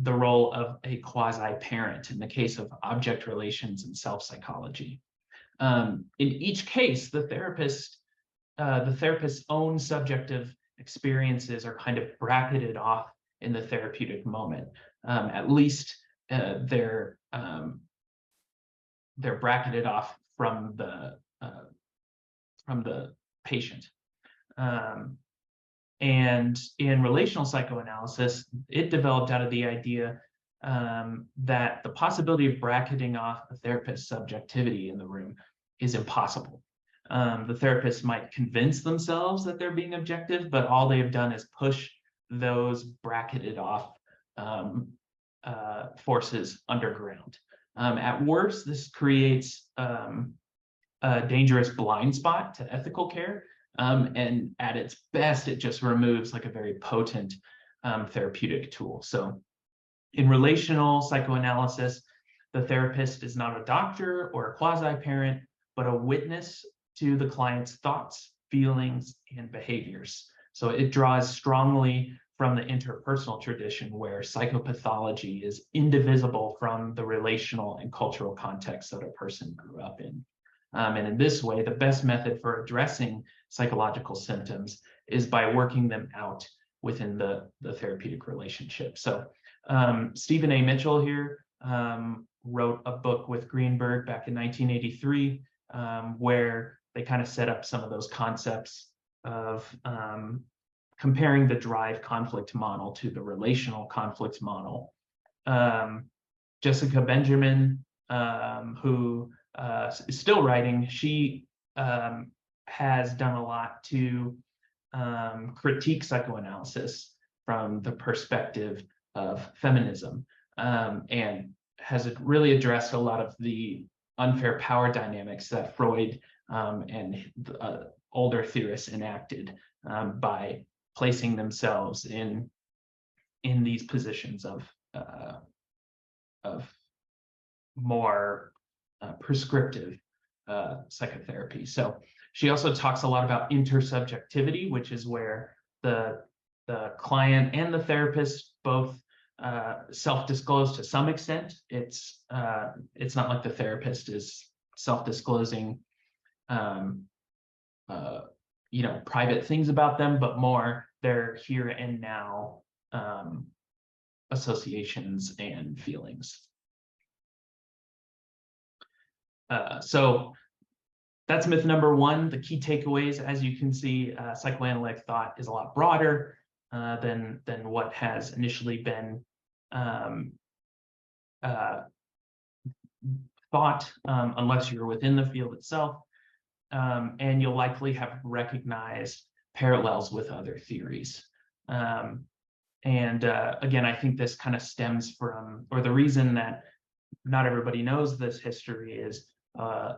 the role of a quasi-parent in the case of object relations and self-psychology. In each case, the therapist's own subjective experiences are kind of bracketed off in the therapeutic moment. At least they're bracketed off from the patient. And in relational psychoanalysis, it developed out of the idea that the possibility of bracketing off a therapist's subjectivity in the room is impossible. The therapist might convince themselves that they're being objective, but all they have done is push those bracketed off forces underground. At worst, this creates a dangerous blind spot to ethical care. And at its best, it just removes like a very potent therapeutic tool. So in relational psychoanalysis, the therapist is not a doctor or a quasi-parent, but a witness to the client's thoughts, feelings, and behaviors. So it draws strongly from the interpersonal tradition where psychopathology is indivisible from the relational and cultural context that a person grew up in. And in this way, the best method for addressing psychological symptoms is by working them out within the therapeutic relationship. So Stephen A. Mitchell here wrote a book with Greenberg back in 1983, where they kind of set up some of those concepts of comparing the drive conflict model to the relational conflict model. Jessica Benjamin, who is still writing, she has done a lot to critique psychoanalysis from the perspective of feminism, and has really addressed a lot of the unfair power dynamics that Freud and older theorists enacted by placing themselves in these positions of more prescriptive psychotherapy. So she also talks a lot about intersubjectivity, which is where the client and the therapist both self-disclose to some extent. It's not like the therapist is self-disclosing private things about them, but more their here and now associations and feelings. So that's myth number one. The key takeaways, as you can see, psychoanalytic thought is a lot broader than what has initially been thought, unless you're within the field itself. and you'll likely have recognized parallels with other theories. Again, I think this kind of stems from, or the reason that not everybody knows this history is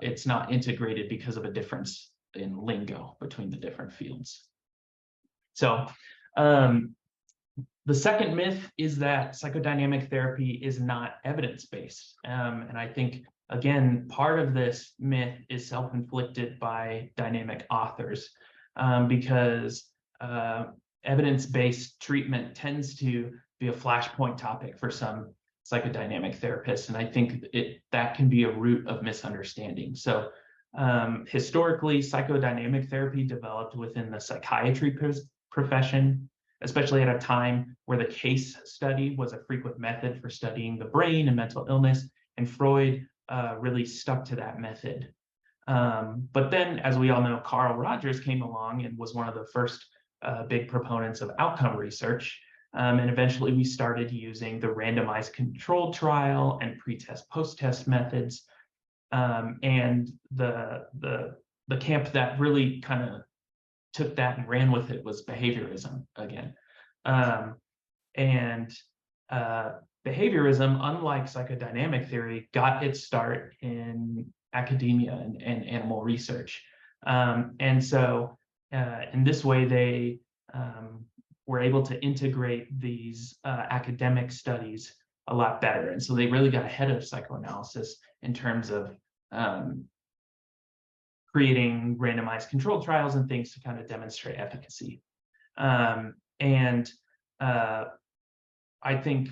it's not integrated because of a difference in lingo between the different fields. So the second myth is that psychodynamic therapy is not evidence-based. And I think, again, part of this myth is self-inflicted by dynamic authors because evidence-based treatment tends to be a flashpoint topic for some psychodynamic therapists. And I think that can be a root of misunderstanding. So historically, psychodynamic therapy developed within the psychiatry profession, especially at a time where the case study was a frequent method for studying the brain and mental illness, and Freud really stuck to that method. But then, as we all know, Carl Rogers came along and was one of the first big proponents of outcome research, and eventually we started using the randomized controlled trial and pre-test, post-test methods, and the camp that really kind of took that and ran with it was behaviorism again. Behaviorism, unlike psychodynamic theory, got its start in academia and animal research. In this way, they were able to integrate these academic studies a lot better. And so they really got ahead of psychoanalysis in terms of creating randomized controlled trials and things to kind of demonstrate efficacy. I think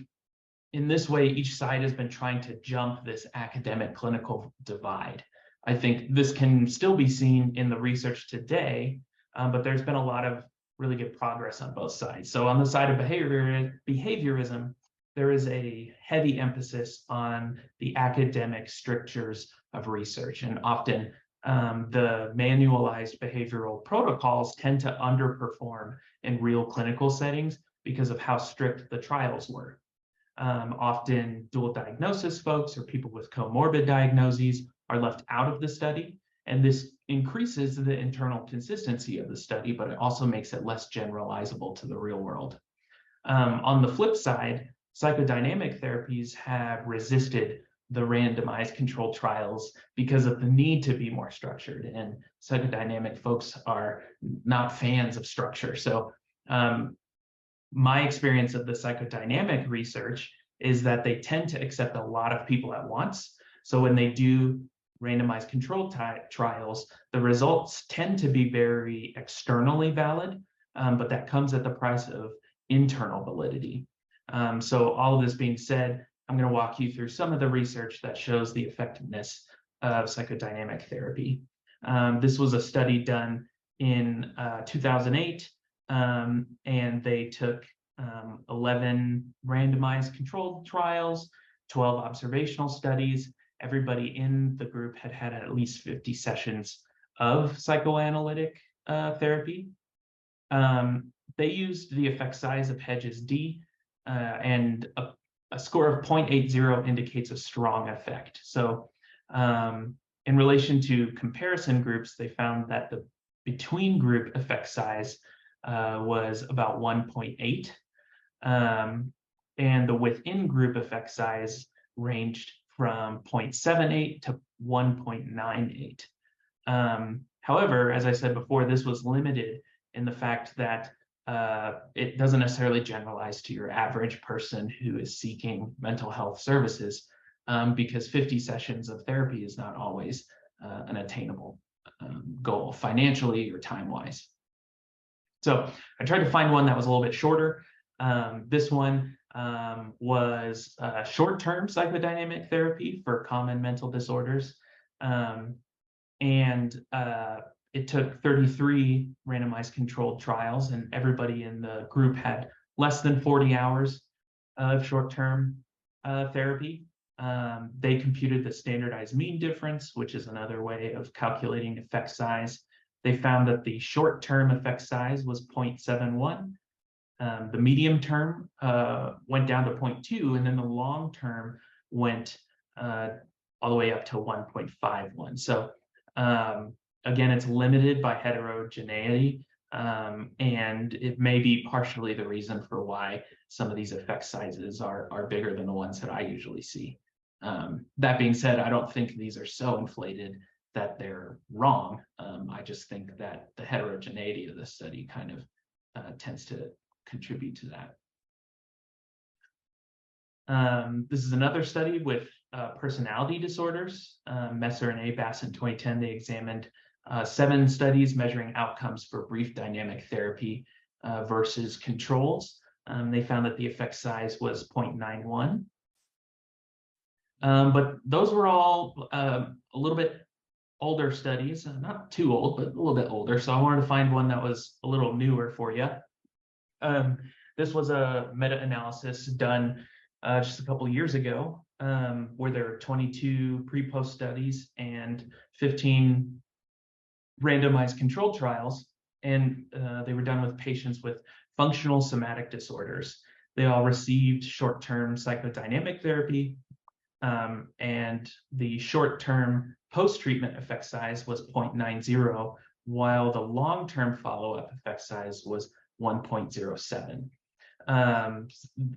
in this way, each side has been trying to jump this academic clinical divide. I think this can still be seen in the research today, but there's been a lot of really good progress on both sides. So on the side of behaviorism, there is a heavy emphasis on the academic strictures of research, and often the manualized behavioral protocols tend to underperform in real clinical settings because of how strict the trials were. Often dual diagnosis folks or people with comorbid diagnoses are left out of the study, and this increases the internal consistency of the study, but it also makes it less generalizable to the real world. On the flip side, psychodynamic therapies have resisted the randomized controlled trials because of the need to be more structured, and psychodynamic folks are not fans of structure. So my experience of the psychodynamic research is that they tend to accept a lot of people at once. So when they do randomized controlled trials, the results tend to be very externally valid, but that comes at the price of internal validity. So all of this being said, I'm going to walk you through some of the research that shows the effectiveness of psychodynamic therapy. This was a study done in 2008, and they took 11 randomized controlled trials, 12 observational studies. Everybody in the group had had at least 50 sessions of psychoanalytic therapy. They used the effect size of Hedges D, and a score of 0.80 indicates a strong effect. So in relation to comparison groups, they found that the between group effect size was about 1.8, and the within group effect size ranged from 0.78 to 1.98. However, as I said before, this was limited in the fact that it doesn't necessarily generalize to your average person who is seeking mental health services, because 50 sessions of therapy is not always an attainable goal financially or time-wise. So I tried to find one that was a little bit shorter. This one was short-term psychodynamic therapy for common mental disorders. It took 33 randomized controlled trials, and everybody in the group had less than 40 hours of short-term therapy. They computed the standardized mean difference, which is another way of calculating effect size. They found that the short-term effect size was 0.71. The medium term went down to 0.2, and then the long term went all the way up to 1.51. So Again, it's limited by heterogeneity, and it may be partially the reason for why some of these effect sizes are bigger than the ones that I usually see. That being said, I don't think these are so inflated that they're wrong. I just think that the heterogeneity of the study kind of tends to contribute to that. This is another study with personality disorders. Messer and Abass in 2010, they examined 7 studies measuring outcomes for brief dynamic therapy versus controls. They found that the effect size was 0.91. But those were all a little bit older studies, not too old, but a little bit older. So I wanted to find one that was a little newer for you. This was a meta-analysis done just a couple of years ago, where there were 22 pre-post studies and 15 randomized controlled trials, and they were done with patients with functional somatic disorders. They all received short-term psychodynamic therapy, and the short-term post-treatment effect size was 0.90, while the long-term follow-up effect size was 1.07.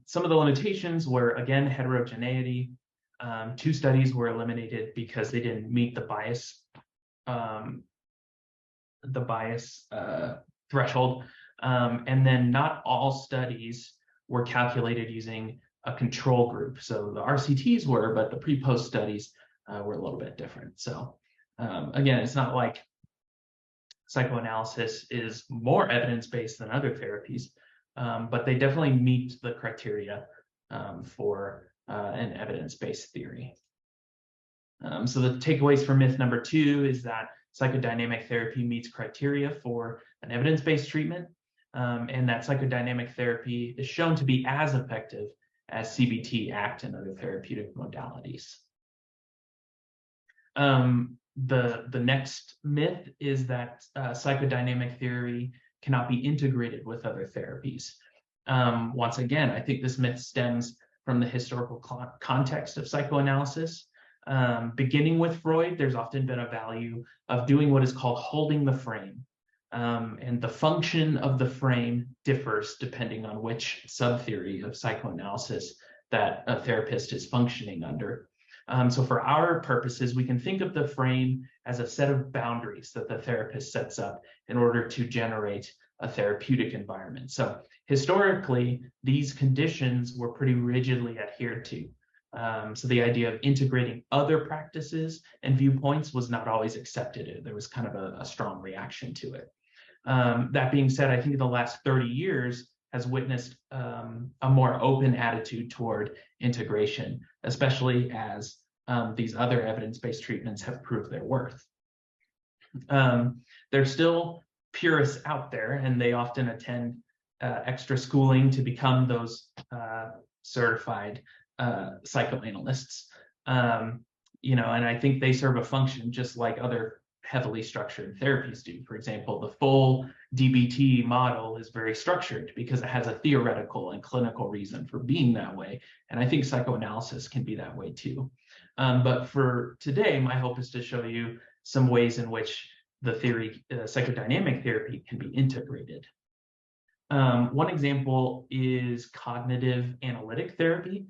Some of the limitations were, again, heterogeneity. 2 studies were eliminated because they didn't meet the bias threshold. And then not all studies were calculated using a control group. So the RCTs were, but the pre-post studies were a little bit different. So again, it's not like psychoanalysis is more evidence-based than other therapies, but they definitely meet the criteria for an evidence-based theory. So the takeaways for myth number 2 is that psychodynamic therapy meets criteria for an evidence-based treatment, and that psychodynamic therapy is shown to be as effective as CBT, ACT, and other therapeutic modalities. The next myth is that psychodynamic theory cannot be integrated with other therapies. Once again, I think this myth stems from the historical context of psychoanalysis. Beginning with Freud, there's often been a value of doing what is called holding the frame. And the function of the frame differs depending on which subtheory of psychoanalysis that a therapist is functioning under. So for our purposes, we can think of the frame as a set of boundaries that the therapist sets up in order to generate a therapeutic environment. So historically, these conditions were pretty rigidly adhered to. So the idea of integrating other practices and viewpoints was not always accepted. There was kind of a strong reaction to it. That being said, I think in the last 30 years has witnessed a more open attitude toward integration, especially as these other evidence-based treatments have proved their worth. There's still purists out there, and they often attend extra schooling to become those certified psychoanalysts. And I think they serve a function just like other heavily structured therapies do. For example, the full DBT model is very structured because it has a theoretical and clinical reason for being that way. And I think psychoanalysis can be that way too. But for today, my hope is to show you some ways in which the theory, psychodynamic therapy, can be integrated. One example is cognitive analytic therapy.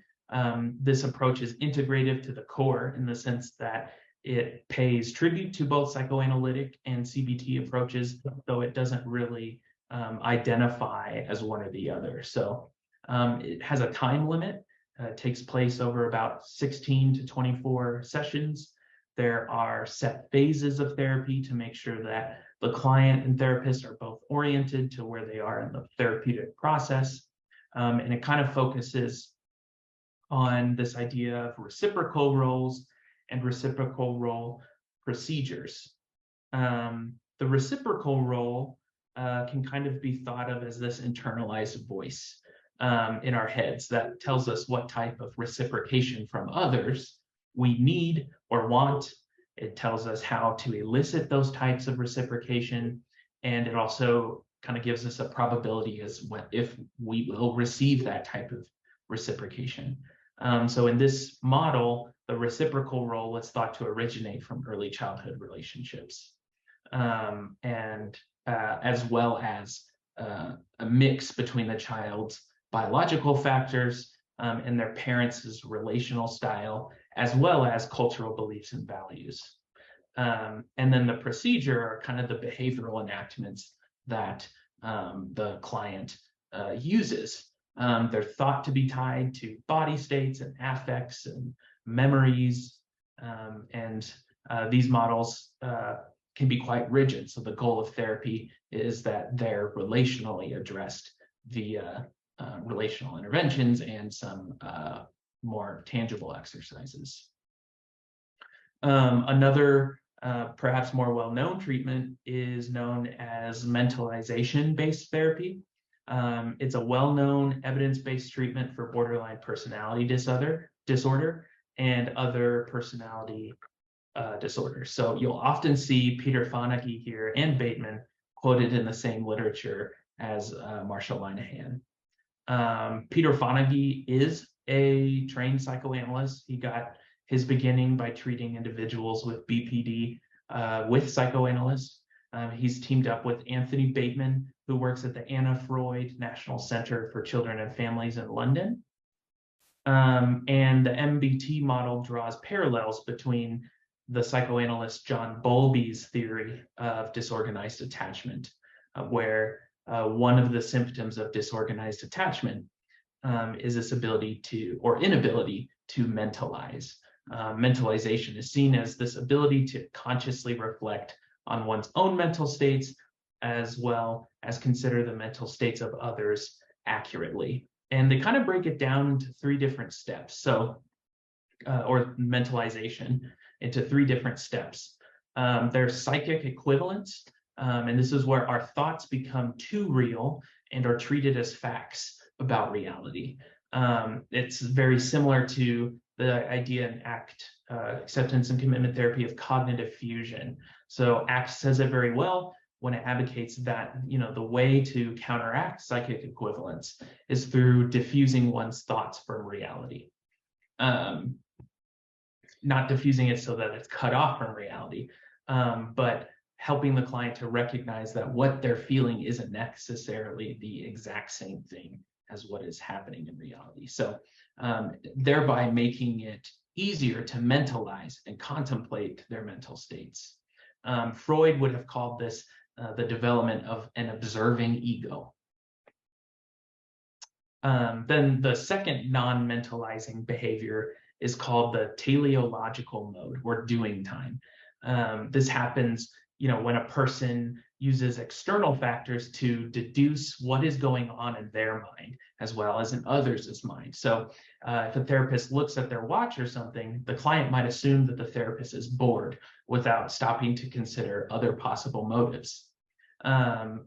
This approach is integrative to the core in the sense that it pays tribute to both psychoanalytic and CBT approaches, though it doesn't really identify as one or the other. So it has a time limit. It takes place over about 16 to 24 sessions. There are set phases of therapy to make sure that the client and therapist are both oriented to where they are in the therapeutic process. And it kind of focuses on this idea of reciprocal roles and reciprocal role procedures. The reciprocal role can kind of be thought of as this internalized voice in our heads that tells us what type of reciprocation from others we need or want. It tells us how to elicit those types of reciprocation, and it also kind of gives us a probability as if we will receive that type of reciprocation. So in this model, the reciprocal role is thought to originate from early childhood relationships. and as well as a mix between the child's biological factors and their parents' relational style, as well as cultural beliefs and values. And then the procedure are kind of the behavioral enactments that the client uses. They're thought to be tied to body states and affects and memories, and these models can be quite rigid. So the goal of therapy is that they're relationally addressed via relational interventions and some more tangible exercises. Another perhaps more well-known treatment is known as mentalization-based therapy. It's a well-known evidence-based treatment for borderline personality disorder and other personality disorders. So you'll often see Peter Fonagy here and Bateman quoted in the same literature as Marshall Linehan. Peter Fonagy is a trained psychoanalyst. He got his beginning by treating individuals with BPD with psychoanalysts. He's teamed up with Anthony Bateman, who works at the Anna Freud National Center for Children and Families in London. And the MBT model draws parallels between the psychoanalyst John Bowlby's theory of disorganized attachment, where one of the symptoms of disorganized attachment is this ability to, or inability to, mentalize. Mentalization is seen as this ability to consciously reflect on one's own mental states, as well as consider the mental states of others accurately. And they kind of break it down into three different steps. So, or mentalization into three different steps. There's psychic equivalence, and this is where our thoughts become too real and are treated as facts about reality. It's very similar to the idea in ACT, acceptance and commitment therapy, of cognitive fusion. So ACT says it very well when it advocates that, you know, the way to counteract psychic equivalence is through diffusing one's thoughts from reality. Not diffusing it so that it's cut off from reality, but helping the client to recognize that what they're feeling isn't necessarily the exact same thing as what is happening in reality. So thereby making it easier to mentalize and contemplate their mental states. Freud would have called this the development of an observing ego. Then the second non-mentalizing behavior is called the teleological mode, or doing time. This happens, you know, when a person uses external factors to deduce what is going on in their mind, as well as in others' mind. So if a therapist looks at their watch or something, the client might assume that the therapist is bored without stopping to consider other possible motives.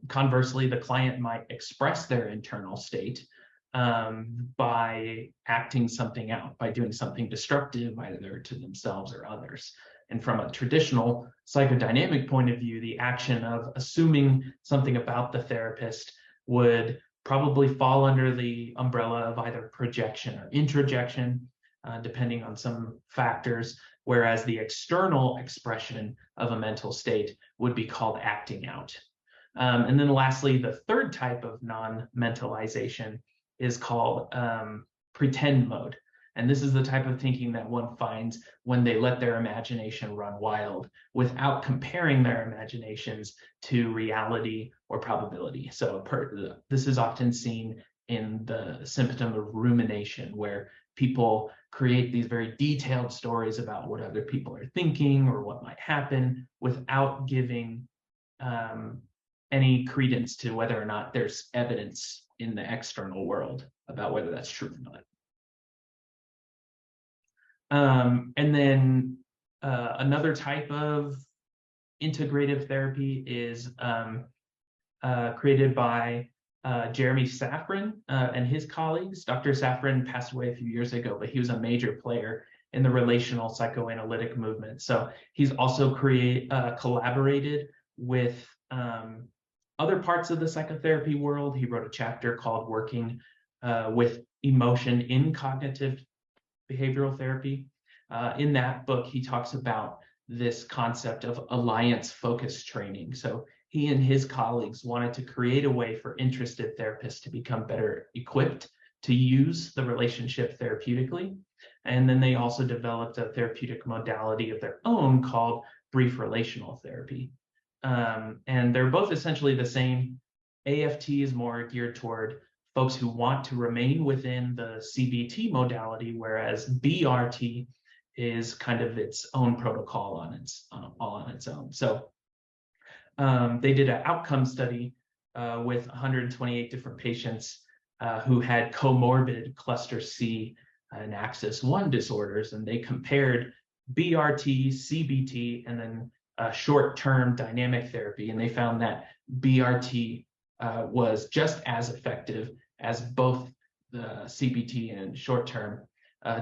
Conversely, the client might express their internal state by acting something out, by doing something destructive, either to themselves or others. And from a traditional psychodynamic point of view, the action of assuming something about the therapist would probably fall under the umbrella of either projection or introjection, depending on some factors, whereas the external expression of a mental state would be called acting out. And then lastly, the third type of non-mentalization is called pretend mode. And this is the type of thinking that one finds when they let their imagination run wild without comparing their imaginations to reality or probability. So this is often seen in the symptom of rumination, where people create these very detailed stories about what other people are thinking or what might happen without giving any credence to whether or not there's evidence in the external world about whether that's true or not. And then another type of integrative therapy is created by Jeremy Safran and his colleagues. Dr. Safran passed away a few years ago, but he was a major player in the relational psychoanalytic movement. So he's also collaborated with other parts of the psychotherapy world. He wrote a chapter called Working with Emotion in Cognitive Behavioral Therapy. In that book, he talks about this concept of alliance-focused training. So he and his colleagues wanted to create a way for interested therapists to become better equipped to use the relationship therapeutically. And then they also developed a therapeutic modality of their own called brief relational therapy. And they're both essentially the same. AFT is more geared toward folks who want to remain within the CBT modality, whereas BRT is kind of its own protocol on its all on its own. So they did an outcome study with 128 different patients who had comorbid cluster C and axis 1 disorders, and they compared BRT, CBT, and then short-term dynamic therapy, and they found that BRT was just as effective as both the CBT and short-term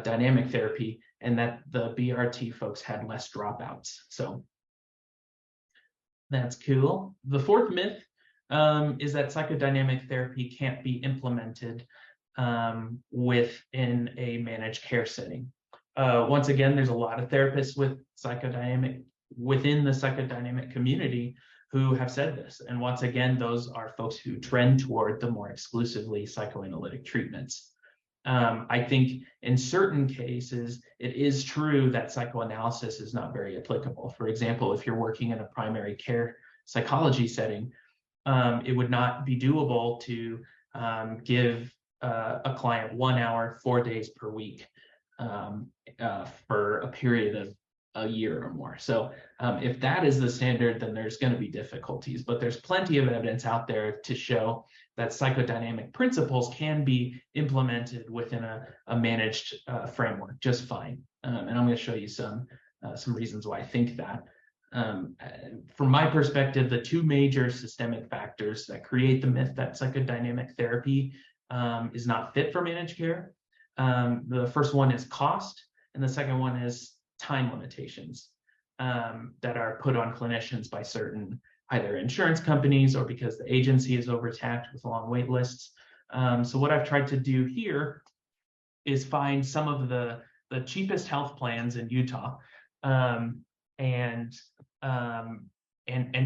dynamic therapy, and that the BRT folks had less dropouts. So that's cool. The fourth myth is that psychodynamic therapy can't be implemented within a managed care setting. Once again, there's a lot of therapists with psychodynamic within the psychodynamic community who have said this. And once again, those are folks who trend toward the more exclusively psychoanalytic treatments. I think in certain cases, it is true that psychoanalysis is not very applicable. For example, if you're working in a primary care psychology setting, it would not be doable to give a client 1 hour, 4 days per week for a period of a year or more. So if that is the standard, then there's going to be difficulties, but there's plenty of evidence out there to show that psychodynamic principles can be implemented within a managed framework just fine. And I'm going to show you some reasons why I think that. From my perspective, the two major systemic factors that create the myth that psychodynamic therapy is not fit for managed care. The first one is cost, and the second one is time limitations that are put on clinicians by certain either insurance companies or because the agency is overtaxed with long wait lists. So what I've tried to do here is find some of the cheapest health plans in Utah and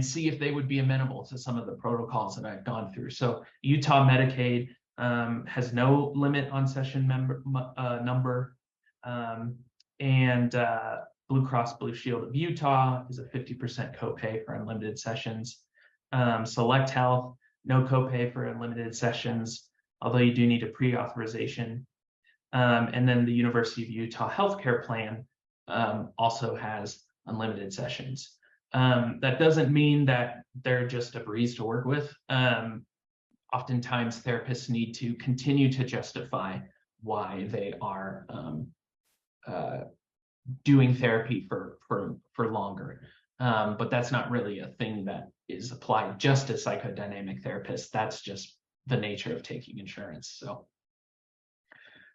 see if they would be amenable to some of the protocols that I've gone through. So Utah Medicaid has no limit on session number, and Blue Cross Blue Shield of Utah is a 50% copay for unlimited sessions. Select Health, no copay for unlimited sessions, although you do need a pre-authorization. And then the University of Utah Healthcare Plan also has unlimited sessions. That doesn't mean that they're just a breeze to work with. Oftentimes therapists need to continue to justify why they are doing therapy for longer. But that's not really a thing that is applied just to psychodynamic therapists. That's just the nature of taking insurance. So,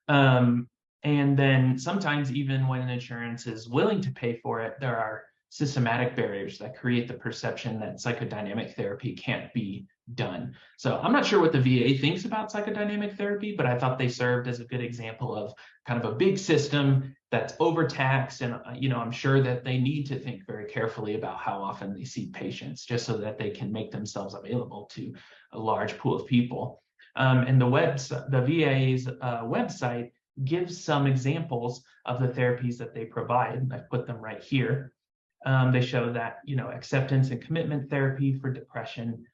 and then sometimes even when insurance is willing to pay for it, there are systematic barriers that create the perception that psychodynamic therapy can't be done. So I'm not sure what the VA thinks about psychodynamic therapy, but I thought they served as a good example of kind of a big system that's overtaxed. And, I'm sure that they need to think very carefully about how often they see patients just so that they can make themselves available to a large pool of people. And the VA's website gives some examples of the therapies that they provide. And I've put them right here. They show that, acceptance and commitment therapy for depression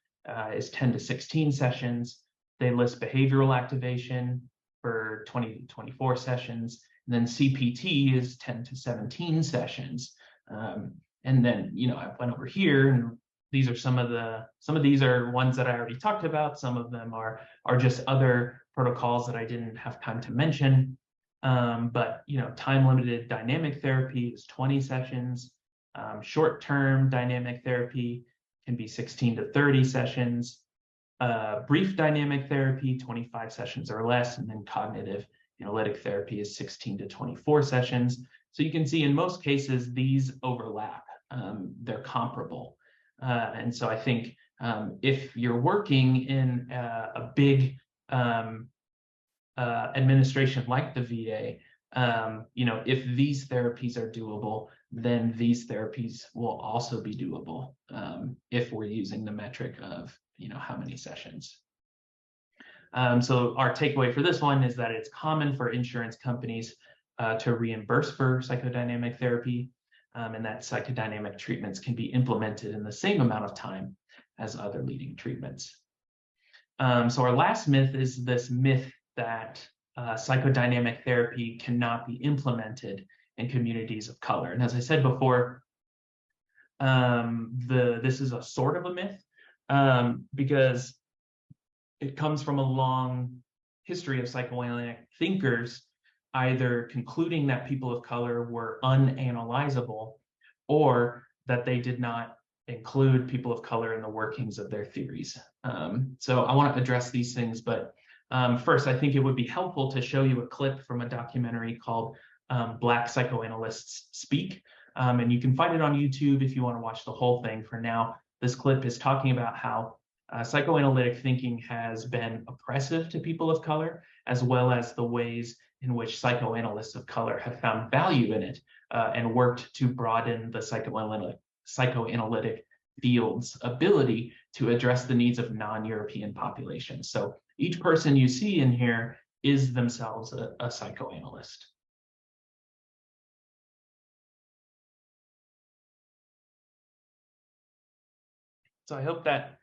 is 10 to 16 sessions. They list behavioral activation for 20 to 24 sessions. And then CPT is 10 to 17 sessions. And then, I went over here, and these are some of these are ones that I already talked about. Some of them are just other protocols that I didn't have time to mention. But, time-limited dynamic therapy is 20 sessions. Short-term dynamic therapy can be 16 to 30 sessions. Brief dynamic therapy, 25 sessions or less, and then cognitive analytic therapy is 16 to 24 sessions. So you can see in most cases, these overlap. They're comparable. And so I think if you're working in a big administration like the VA, If these therapies are doable, then these therapies will also be doable if we're using the metric of, how many sessions. So our takeaway for this one is that it's common for insurance companies to reimburse for psychodynamic therapy, and that psychodynamic treatments can be implemented in the same amount of time as other leading treatments. So our last myth is this myth that psychodynamic therapy cannot be implemented in communities of color. And as I said before, this is a sort of a myth because it comes from a long history of psychoanalytic thinkers either concluding that people of color were unanalyzable or that they did not include people of color in the workings of their theories. So I want to address these things, but first, I think it would be helpful to show you a clip from a documentary called Black Psychoanalysts Speak. And you can find it on YouTube if you want to watch the whole thing. For now, this clip is talking about how psychoanalytic thinking has been oppressive to people of color, as well as the ways in which psychoanalysts of color have found value in it and worked to broaden the psychoanalytic field's ability to address the needs of non-European populations. So each person you see in here is themselves a psychoanalyst. So I hope that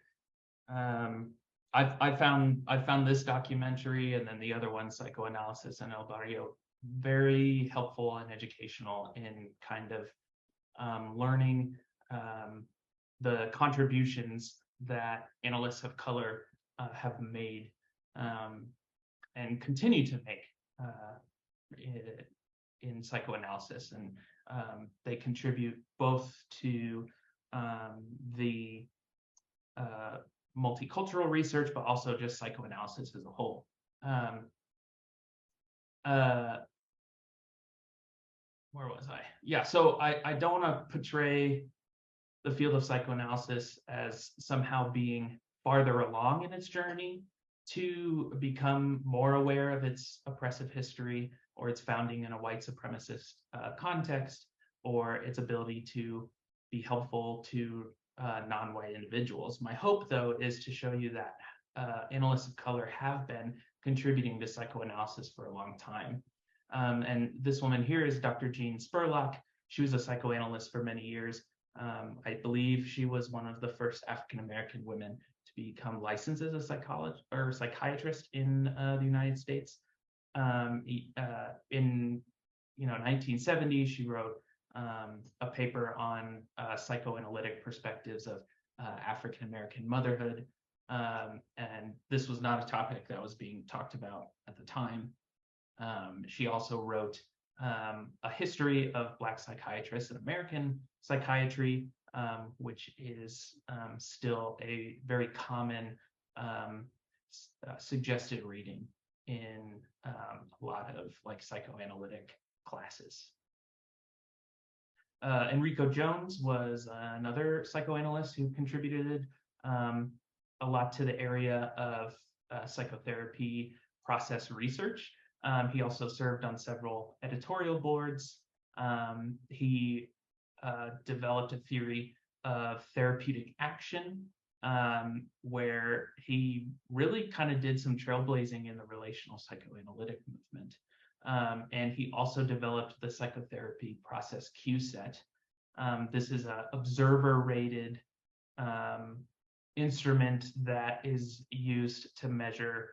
I found this documentary and then the other one, Psychoanalysis in El Barrio, very helpful and educational in kind of learning the contributions that analysts of color have made and continue to make in psychoanalysis. And they contribute both to the multicultural research, but also just psychoanalysis as a whole. Where was I? Yeah, so I don't want to portray the field of psychoanalysis as somehow being farther along in its journey to become more aware of its oppressive history or its founding in a white supremacist context, or its ability to be helpful to non-white individuals. My hope, though, is to show you that analysts of color have been contributing to psychoanalysis for a long time. And this woman here is Dr. Jean Spurlock. She was a psychoanalyst for many years. I believe she was one of the first African-American women to become licensed as a psychiatrist in the United States. In 1970, she wrote a paper on psychoanalytic perspectives of African-American motherhood. And this was not a topic that was being talked about at the time. She also wrote a history of Black psychiatrists in American psychiatry, which is still a very common suggested reading in a lot of psychoanalytic classes. Enrico Jones was another psychoanalyst who contributed a lot to the area of psychotherapy process research. He also served on several editorial boards. He developed a theory of therapeutic action, where he really kind of did some trailblazing in the relational psychoanalytic movement. And he also developed the psychotherapy process Ucebt. This is an observer-rated instrument that is used to measure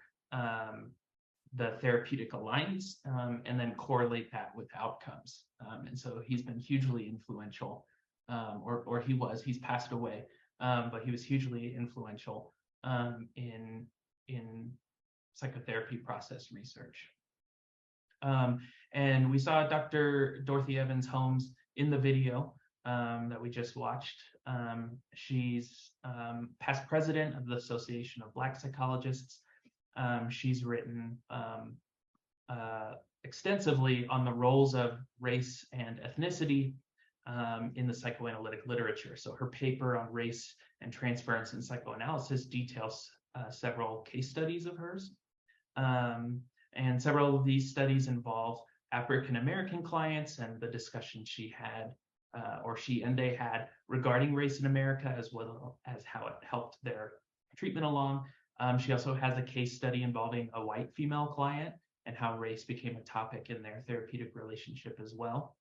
the therapeutic alliance and then correlate that with outcomes. And so he's been hugely influential, or he's passed away, but he was hugely influential in psychotherapy process research. And we saw Dr. Dorothy Evans Holmes in the video that we just watched. She's past president of the Association of Black Psychologists. She's written extensively on the roles of race and ethnicity in the psychoanalytic literature. So her paper on race and transference in psychoanalysis details several case studies of hers. And several of these studies involve African-American clients and the discussion she had, or she and they had regarding race in America, as well as how it helped their treatment along. She also has a case study involving a white female client and how race became a topic in their therapeutic relationship as well.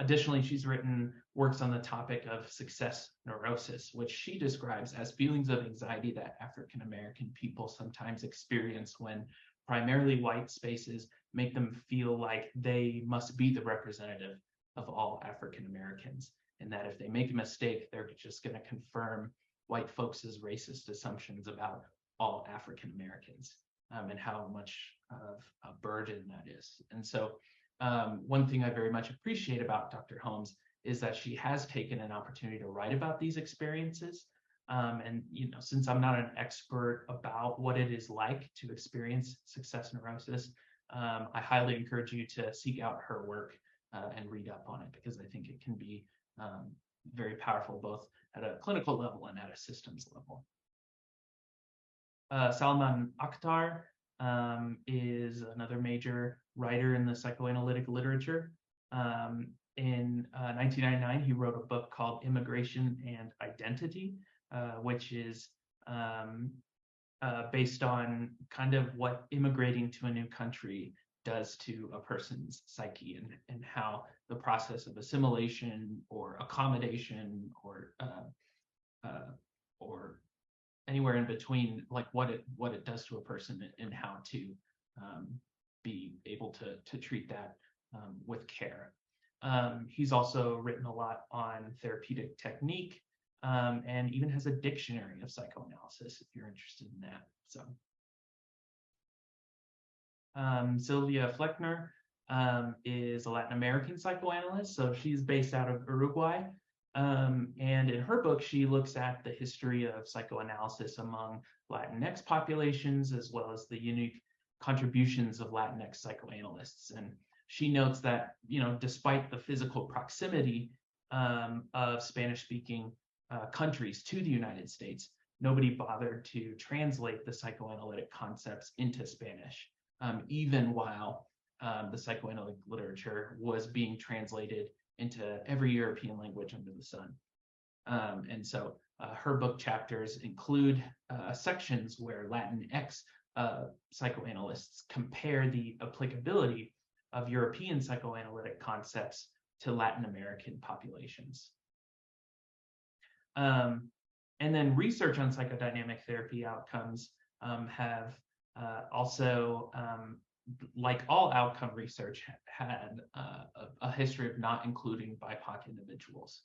Additionally, she's written works on the topic of success neurosis, which she describes as feelings of anxiety that African American people sometimes experience when primarily white spaces make them feel like they must be the representative of all African Americans, and that if they make a mistake, they're just going to confirm white folks' racist assumptions about all African Americans, and how much of a burden that is. And so one thing I very much appreciate about Dr. Holmes is that she has taken an opportunity to write about these experiences. And since I'm not an expert about what it is like to experience success neurosis, I highly encourage you to seek out her work and read up on it, because I think it can be very powerful, both at a clinical level and at a systems level. Salman Akhtar is another major writer in the psychoanalytic literature. In 1999, he wrote a book called Immigration and Identity, which is based on kind of what immigrating to a new country does to a person's psyche, and how the process of assimilation or accommodation or anywhere in between, like what it does to a person, and how to be able to treat that with care. He's also written a lot on therapeutic technique, and even has a dictionary of psychoanalysis if you're interested in that. So Sylvia Fleckner is a Latin American psychoanalyst, so she's based out of Uruguay. And in her book, she looks at the history of psychoanalysis among Latinx populations, as well as the unique contributions of Latinx psychoanalysts. And she notes that, despite the physical proximity of Spanish-speaking countries to the United States, nobody bothered to translate the psychoanalytic concepts into Spanish, even while the psychoanalytic literature was being translated into every European language under the sun. And so her book chapters include sections where Latinx psychoanalysts compare the applicability of European psychoanalytic concepts to Latin American populations. And then research on psychodynamic therapy outcomes have also, like all outcome research, had a history of not including BIPOC individuals.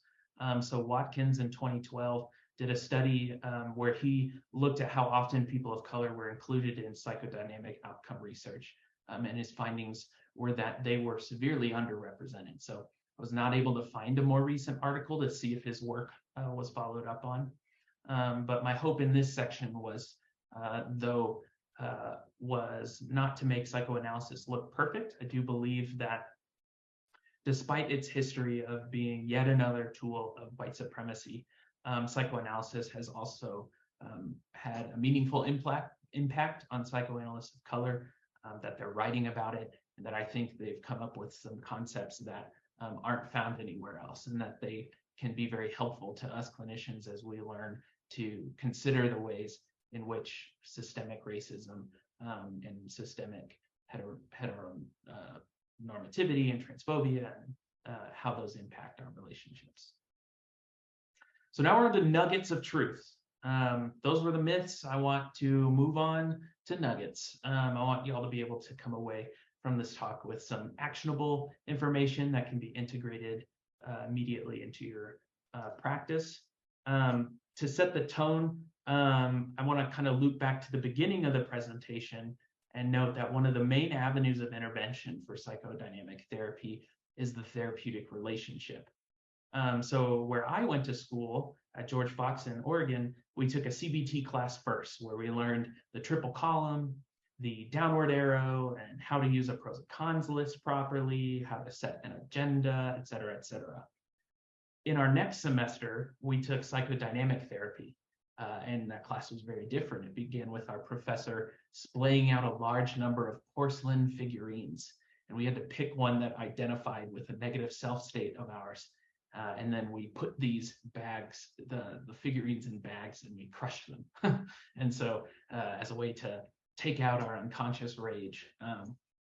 So Watkins in 2012 did a study where he looked at how often people of color were included in psychodynamic outcome research, and his findings were that they were severely underrepresented. So I was not able to find a more recent article to see if his work was followed up on. But my hope in this section was, was not to make psychoanalysis look perfect. I do believe that despite its history of being yet another tool of white supremacy, psychoanalysis has also had a meaningful impact on psychoanalysts of color, that they're writing about it, and that I think they've come up with some concepts that aren't found anywhere else, and that they can be very helpful to us clinicians as we learn to consider the ways in which systemic racism and systemic heteronormativity and transphobia, and how those impact our relationships. So now we're on to nuggets of truth. Those were the myths. I want to move on to nuggets. I want you all to be able to come away from this talk with some actionable information that can be integrated immediately into your practice. To set the tone, I want to kind of loop back to the beginning of the presentation and note that one of the main avenues of intervention for psychodynamic therapy is the therapeutic relationship. So where I went to school at George Fox in Oregon, we took a CBT class first, where we learned the triple column, the downward arrow, and how to use a pros and cons list properly, how to set an agenda, et cetera, et cetera. In our next semester, we took psychodynamic therapy. And that class was very different. It began with our professor splaying out a large number of porcelain figurines. And we had to pick one that identified with a negative self-state of ours. And then we put these bags, the figurines in bags, and we crushed them. And so as a way to take out our unconscious rage.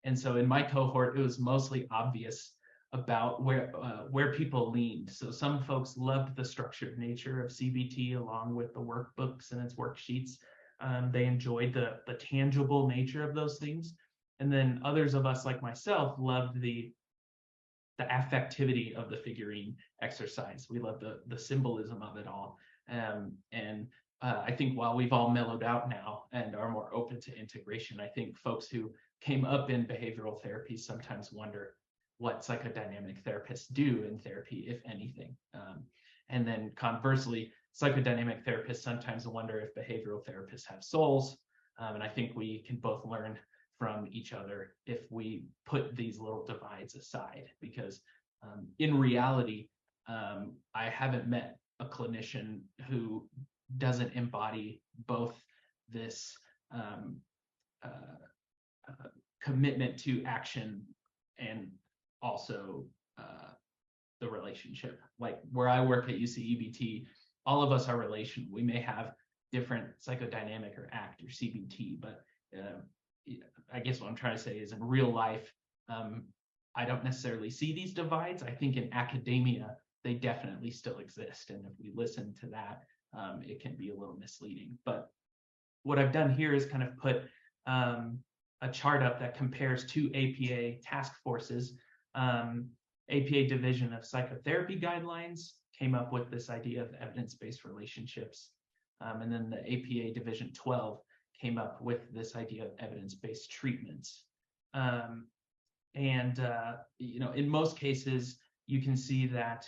And so in my cohort, it was mostly obvious about where people leaned. So some folks loved the structured nature of CBT along with the workbooks and its worksheets. They enjoyed the tangible nature of those things. And then others of us, like myself, loved the affectivity of the figurine exercise. We loved the symbolism of it all. I think while we've all mellowed out now and are more open to integration, I think folks who came up in behavioral therapy sometimes wonder what psychodynamic therapists do in therapy, if anything. And then conversely, psychodynamic therapists sometimes wonder if behavioral therapists have souls. And I think we can both learn from each other if we put these little divides aside, because in reality, I haven't met a clinician who doesn't embody both this commitment to action and also the relationship. Like where I work at UCEBT, all of us are relational. We may have different psychodynamic or ACT or CBT, but I guess what I'm trying to say is in real life, I don't necessarily see these divides. I think in academia, they definitely still exist. And if we listen to that, it can be a little misleading. But what I've done here is kind of put a chart up that compares two APA task forces. APA Division of Psychotherapy Guidelines came up with this idea of evidence-based relationships. And then the APA Division 12 came up with this idea of evidence-based treatments. In most cases, you can see that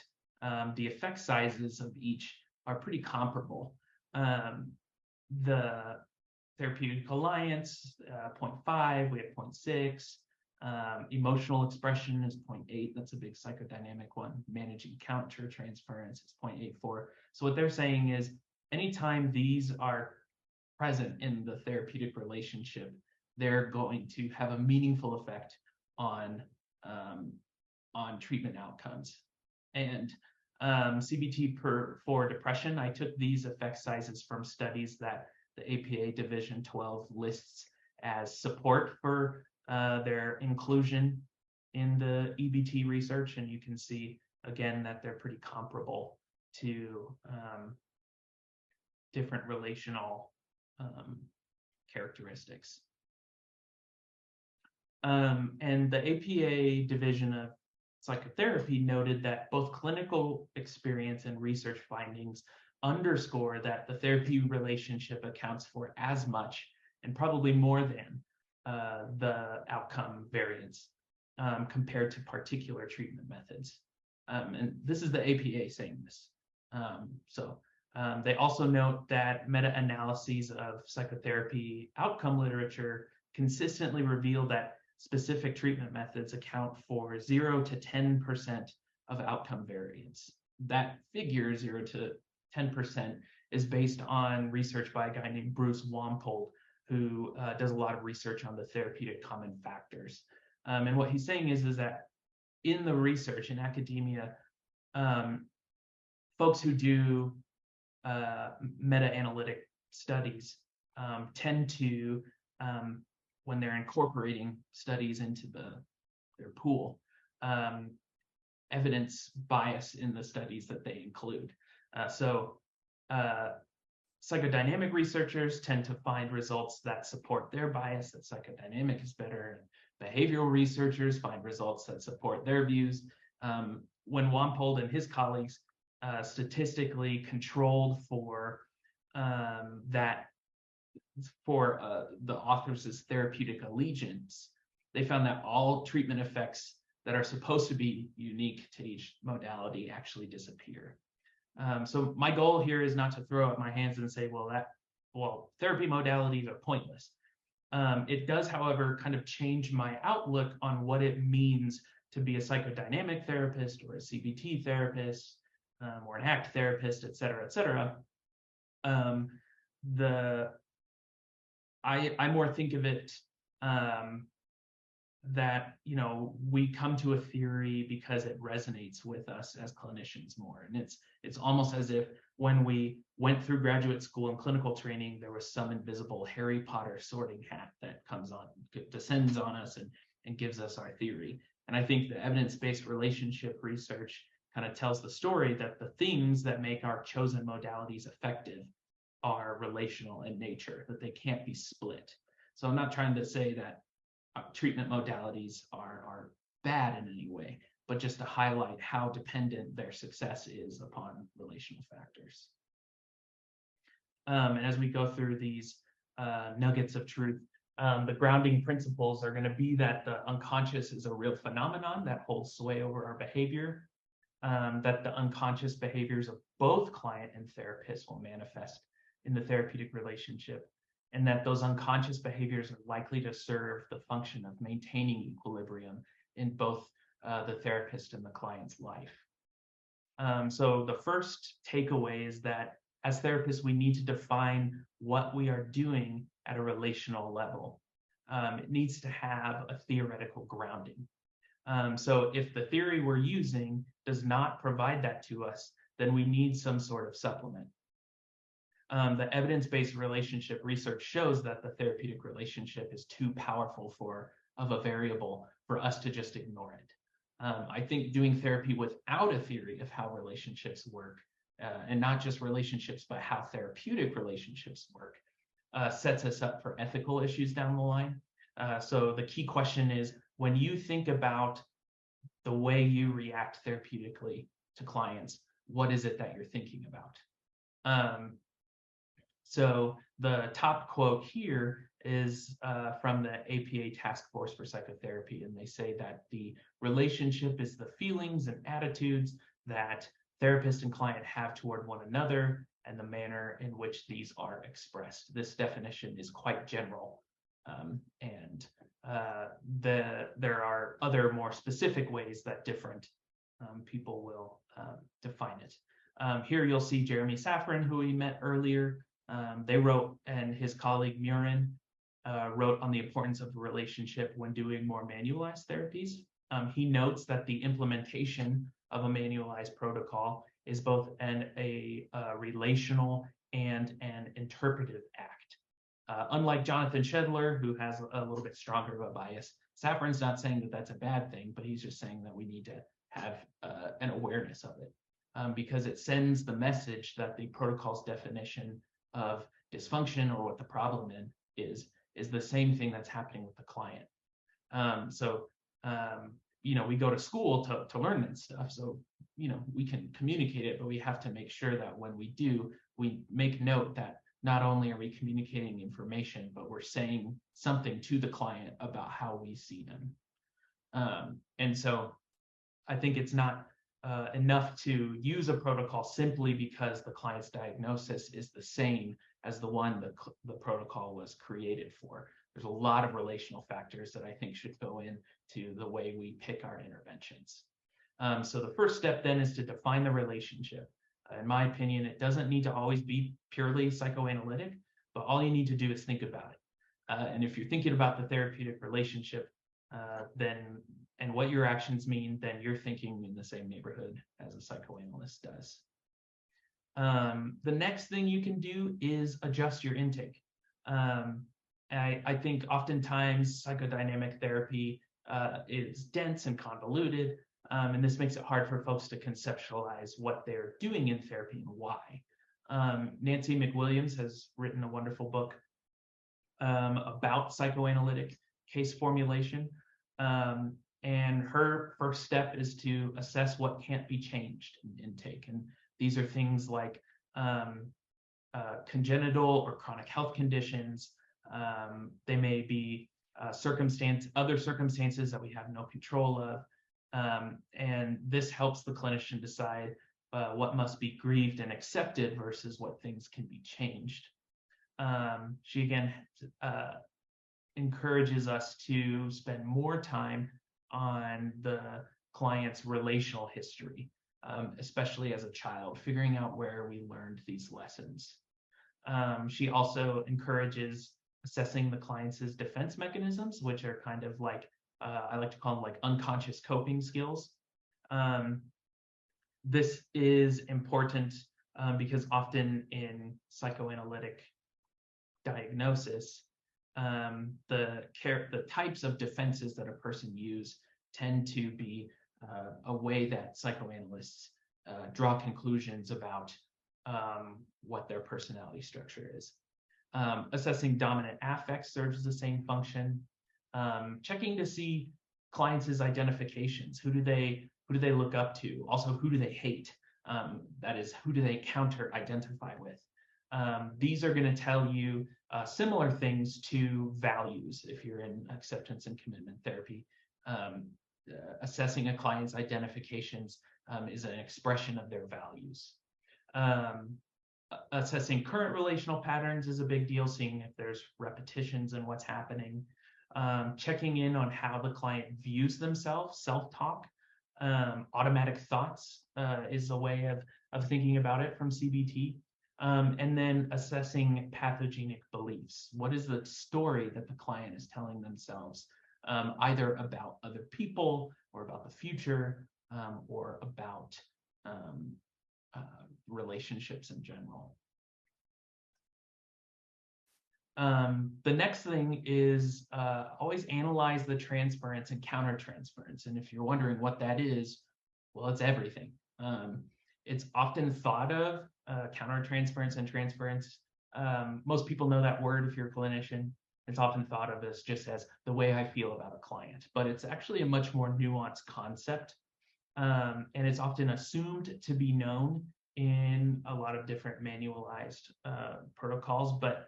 the effect sizes of each are pretty comparable. The Therapeutic Alliance, 0.5, we have 0.6. Emotional expression is 0.8. That's a big psychodynamic one. Managing countertransference is 0.84. So what they're saying is anytime these are present in the therapeutic relationship, they're going to have a meaningful effect on treatment outcomes. And CBT for depression, I took these effect sizes from studies that the APA Division 12 lists as support for their inclusion in the EBT research. And you can see, again, that they're pretty comparable to different relational characteristics. And the APA Division of Psychotherapy noted that both clinical experience and research findings underscore that the therapy relationship accounts for as much and probably more than the outcome variance compared to particular treatment methods. And this is the APA saying this. They also note that meta-analyses of psychotherapy outcome literature consistently reveal that specific treatment methods account for 0 to 10% of outcome variance. That figure, 0 to 10%, is based on research by a guy named Bruce Wampold, who does a lot of research on the therapeutic common factors. And what he's saying is that in the research in academia, folks who do meta-analytic studies tend to, when they're incorporating studies into their pool, evidence bias in the studies that they include. Psychodynamic researchers tend to find results that support their bias, that psychodynamic is better. Behavioral researchers find results that support their views. When Wampold and his colleagues statistically controlled for the authors' therapeutic allegiance, they found that all treatment effects that are supposed to be unique to each modality actually disappear. So my goal here is not to throw up my hands and say, well, therapy modalities are pointless. It does, however, kind of change my outlook on what it means to be a psychodynamic therapist or a CBT therapist or an ACT therapist, et cetera, Um, I more think of it that, we come to a theory because it resonates with us as clinicians more. And it's almost as if when we went through graduate school and clinical training, there was some invisible Harry Potter sorting hat that comes on, descends on us and gives us our theory. And I think the evidence-based relationship research kind of tells the story that the things that make our chosen modalities effective are relational in nature, that they can't be split. So I'm not trying to say that treatment modalities are bad in any way, but just to highlight how dependent their success is upon relational factors. And as we go through these nuggets of truth, the grounding principles are going to be that the unconscious is a real phenomenon that holds sway over our behavior, that the unconscious behaviors of both client and therapist will manifest in the therapeutic relationship, and that those unconscious behaviors are likely to serve the function of maintaining equilibrium in both the therapist and the client's life. So the first takeaway is that as therapists, we need to define what we are doing at a relational level. It needs to have a theoretical grounding. So if the theory we're using does not provide that to us, then we need some sort of supplement. The evidence-based relationship research shows that the therapeutic relationship is too powerful of a variable for us to just ignore it. I think doing therapy without a theory of how relationships work, and not just relationships, but how therapeutic relationships work, sets us up for ethical issues down the line. So the key question is, when you think about the way you react therapeutically to clients, what is it that you're thinking about? So the top quote here is from the APA Task Force for Psychotherapy, and they say that the relationship is the feelings and attitudes that therapist and client have toward one another and the manner in which these are expressed. This definition is quite general, and there are other more specific ways that different people will define it. Here you'll see Jeremy Safran, who we met earlier. They wrote, and his colleague Murin wrote on the importance of the relationship when doing more manualized therapies. He notes that the implementation of a manualized protocol is both a relational and an interpretive act. Unlike Jonathan Shedler, who has a little bit stronger of a bias, Safran's not saying that that's a bad thing, but he's just saying that we need to have an awareness of it, because it sends the message that the protocol's definition of dysfunction, or what the problem is the same thing that's happening with the client. We go to school to learn that stuff, so we can communicate it, but we have to make sure that when we do, we make note that not only are we communicating information, but we're saying something to the client about how we see them. And so I think it's not enough to use a protocol simply because the client's diagnosis is the same as the one the protocol was created for. There's a lot of relational factors that I think should go into the way we pick our interventions. So the first step then is to define the relationship. In my opinion, it doesn't need to always be purely psychoanalytic, but all you need to do is think about it. And if you're thinking about the therapeutic relationship, and what your actions mean, then you're thinking in the same neighborhood as a psychoanalyst does. The next thing you can do is adjust your intake. I think oftentimes psychodynamic therapy is dense and convoluted, and this makes it hard for folks to conceptualize what they're doing in therapy and why. Nancy McWilliams has written a wonderful book about psychoanalytic case formulation. And her first step is to assess what can't be changed in intake. And these are things like congenital or chronic health conditions. They may be other circumstances that we have no control of. And this helps the clinician decide what must be grieved and accepted versus what things can be changed. She again encourages us to spend more time on the client's relational history, especially as a child, figuring out where we learned these lessons. She also encourages assessing the client's defense mechanisms, which are kind of like, I like to call them like unconscious coping skills. This is important because often in psychoanalytic diagnosis, the types of defenses that a person use tend to be a way that psychoanalysts draw conclusions about what their personality structure is. Assessing dominant affects serves the same function. Checking to see clients' identifications. Who do they look up to? Also, who do they hate? That is, who do they counter-identify with? These are going to tell you similar things to values if you're in acceptance and commitment therapy. Assessing a client's identifications is an expression of their values. Assessing current relational patterns is a big deal, seeing if there's repetitions in what's happening. Checking in on how the client views themselves, self-talk. Automatic thoughts is a way of thinking about it from CBT. And then assessing pathogenic beliefs. What is the story that the client is telling themselves, either about other people or about the future or about relationships in general? The next thing is always analyze the transference and countertransference. And if you're wondering what that is, well, it's everything. It's often thought of countertransference and transference. Most people know that word if you're a clinician. It's often thought of as just as the way I feel about a client, but it's actually a much more nuanced concept. And it's often assumed to be known in a lot of different manualized protocols, but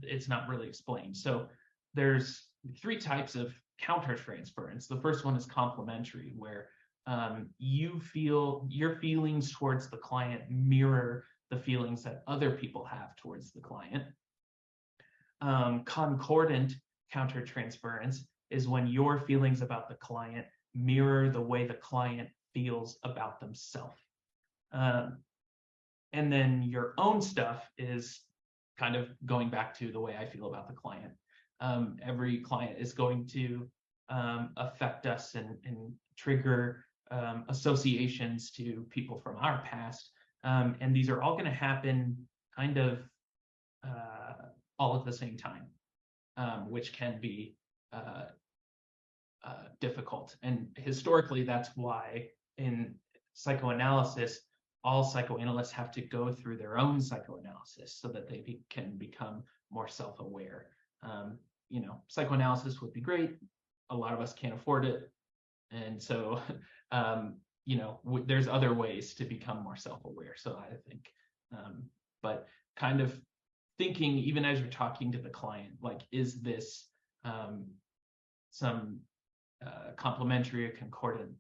it's not really explained. So there's 3 types of countertransference. The first one is complementary, where you feel your feelings towards the client mirror the feelings that other people have towards the client. Concordant countertransference is when your feelings about the client mirror the way the client feels about themselves. And then your own stuff is kind of going back to the way I feel about the client. Every client is going to affect us and trigger associations to people from our past. And these are all going to happen kind of all at the same time, which can be difficult. And historically, that's why in psychoanalysis, all psychoanalysts have to go through their own psychoanalysis so that they can become more self-aware. Psychoanalysis would be great. A lot of us can't afford it. And so, there's other ways to become more self-aware. So I think, but kind of thinking, even as you're talking to the client, like, is this some complementary or concordant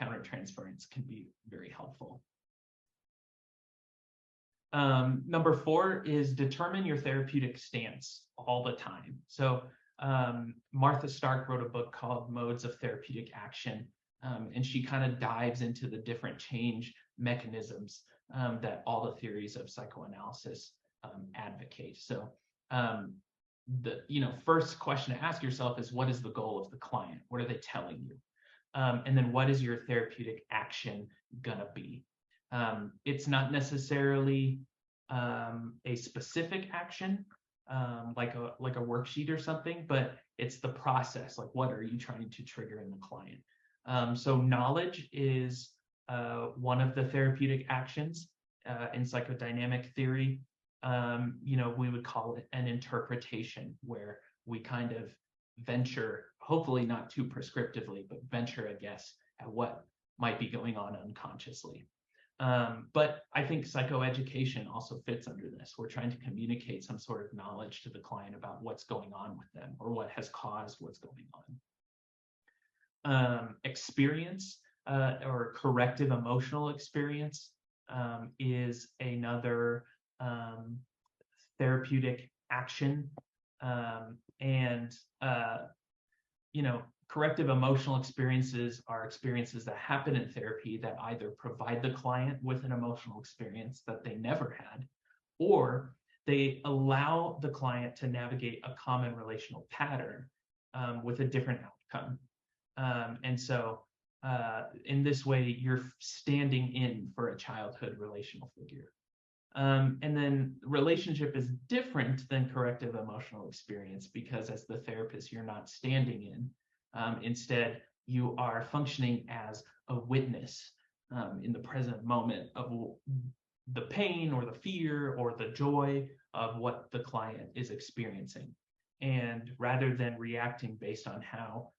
countertransference can be very helpful. Number 4 is determine your therapeutic stance all the time. So Martha Stark wrote a book called Modes of Therapeutic Action, and she kind of dives into the different change mechanisms that all the theories of psychoanalysis advocate. So the first question to ask yourself is, what is the goal of the client? What are they telling you? And then what is your therapeutic action gonna be? It's not necessarily a specific action, like a worksheet or something, but it's the process. Like, what are you trying to trigger in the client? So knowledge is one of the therapeutic actions in psychodynamic theory. We would call it an interpretation, where we kind of venture, hopefully not too prescriptively, but venture a guess at what might be going on unconsciously. But I think psychoeducation also fits under this. We're trying to communicate some sort of knowledge to the client about what's going on with them or what has caused what's going on. Experience or corrective emotional experience is another therapeutic action. Corrective emotional experiences are experiences that happen in therapy that either provide the client with an emotional experience that they never had, or they allow the client to navigate a common relational pattern with a different outcome. And so in this way, you're standing in for a childhood relational figure. And then relationship is different than corrective emotional experience because as the therapist, you're not standing in. Instead, you are functioning as a witness in the present moment of the pain or the fear or the joy of what the client is experiencing. And rather than reacting based on how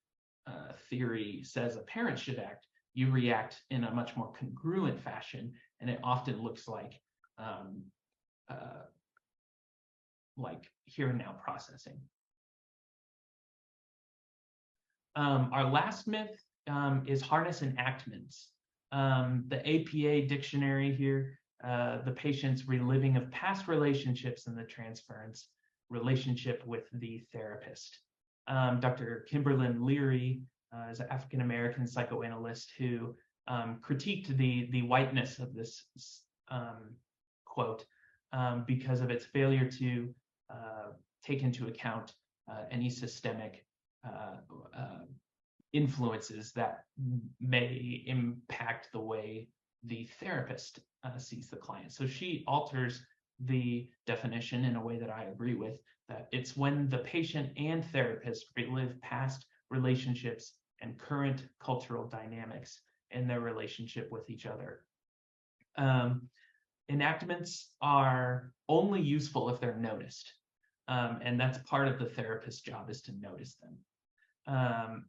theory says a parent should act, you react in a much more congruent fashion, and it often looks like here and now processing. Our last myth is harness enactments. The APA dictionary here, the patient's reliving of past relationships and the transference relationship with the therapist. Dr. Kimberlyn Leary is an African-American psychoanalyst who critiqued the whiteness of this quote because of its failure to take into account any systemic influences that may impact the way the therapist sees the client. So she alters the definition in a way that I agree with, that it's when the patient and therapist relive past relationships and current cultural dynamics in their relationship with each other. Enactments are only useful if they're noticed. And that's part of the therapist's job, is to notice them.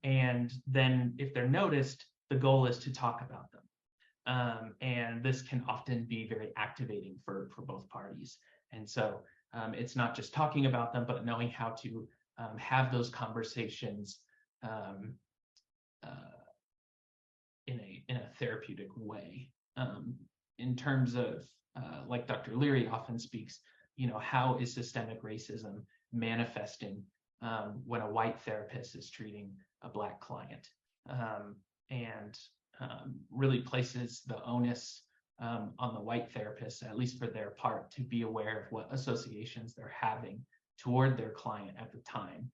And then if they're noticed, the goal is to talk about them. And this can often be very activating for both parties. And so it's not just talking about them, but knowing how to have those conversations in a therapeutic way. In terms of, like Dr. Leary often speaks, how is systemic racism manifesting when a white therapist is treating a Black client, and really places the onus on the white therapist, at least for their part, to be aware of what associations they're having toward their client at the time,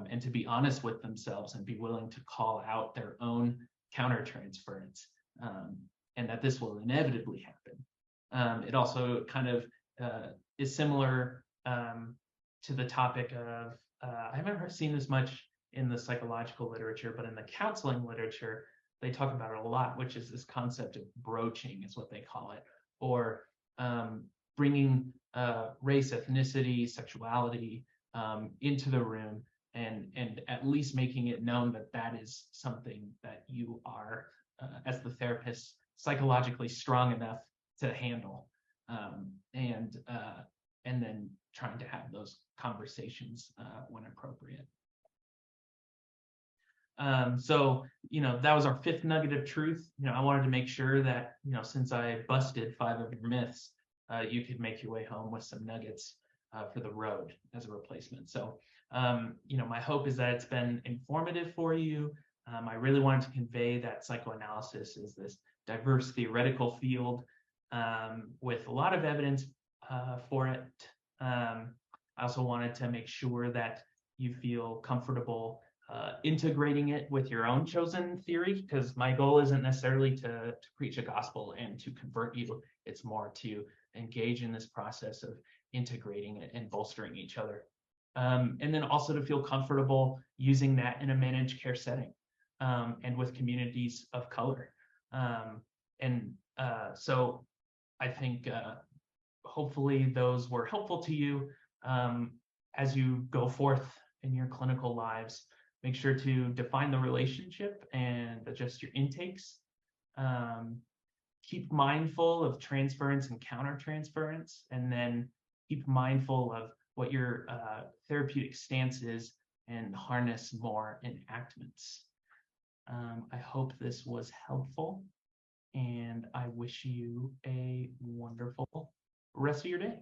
and to be honest with themselves and be willing to call out their own countertransference, and that this will inevitably happen. It also kind of is similar to the topic of, I haven't seen this much in the psychological literature, but in the counseling literature, they talk about it a lot, which is this concept of broaching, is what they call it, or bringing race, ethnicity, sexuality into the room, and at least making it known that that is something that you are, as the therapist, psychologically strong enough to handle, and then trying to have those conversations when appropriate. So, that was our fifth nugget of truth. I wanted to make sure that, since I busted 5 of your myths, you could make your way home with some nuggets for the road as a replacement. So, my hope is that it's been informative for you. I really wanted to convey that psychoanalysis is this diverse theoretical field with a lot of evidence for it. I also wanted to make sure that you feel comfortable integrating it with your own chosen theory, because my goal isn't necessarily to preach a gospel and to convert you. It's more to engage in this process of integrating it and bolstering each other. And then also to feel comfortable using that in a managed care setting and with communities of color. So I think hopefully those were helpful to you as you go forth in your clinical lives. Make sure to define the relationship and adjust your intakes. Keep mindful of transference and countertransference, and then keep mindful of what your therapeutic stance is and harness more enactments. I hope this was helpful, and I wish you a wonderful rest of your day.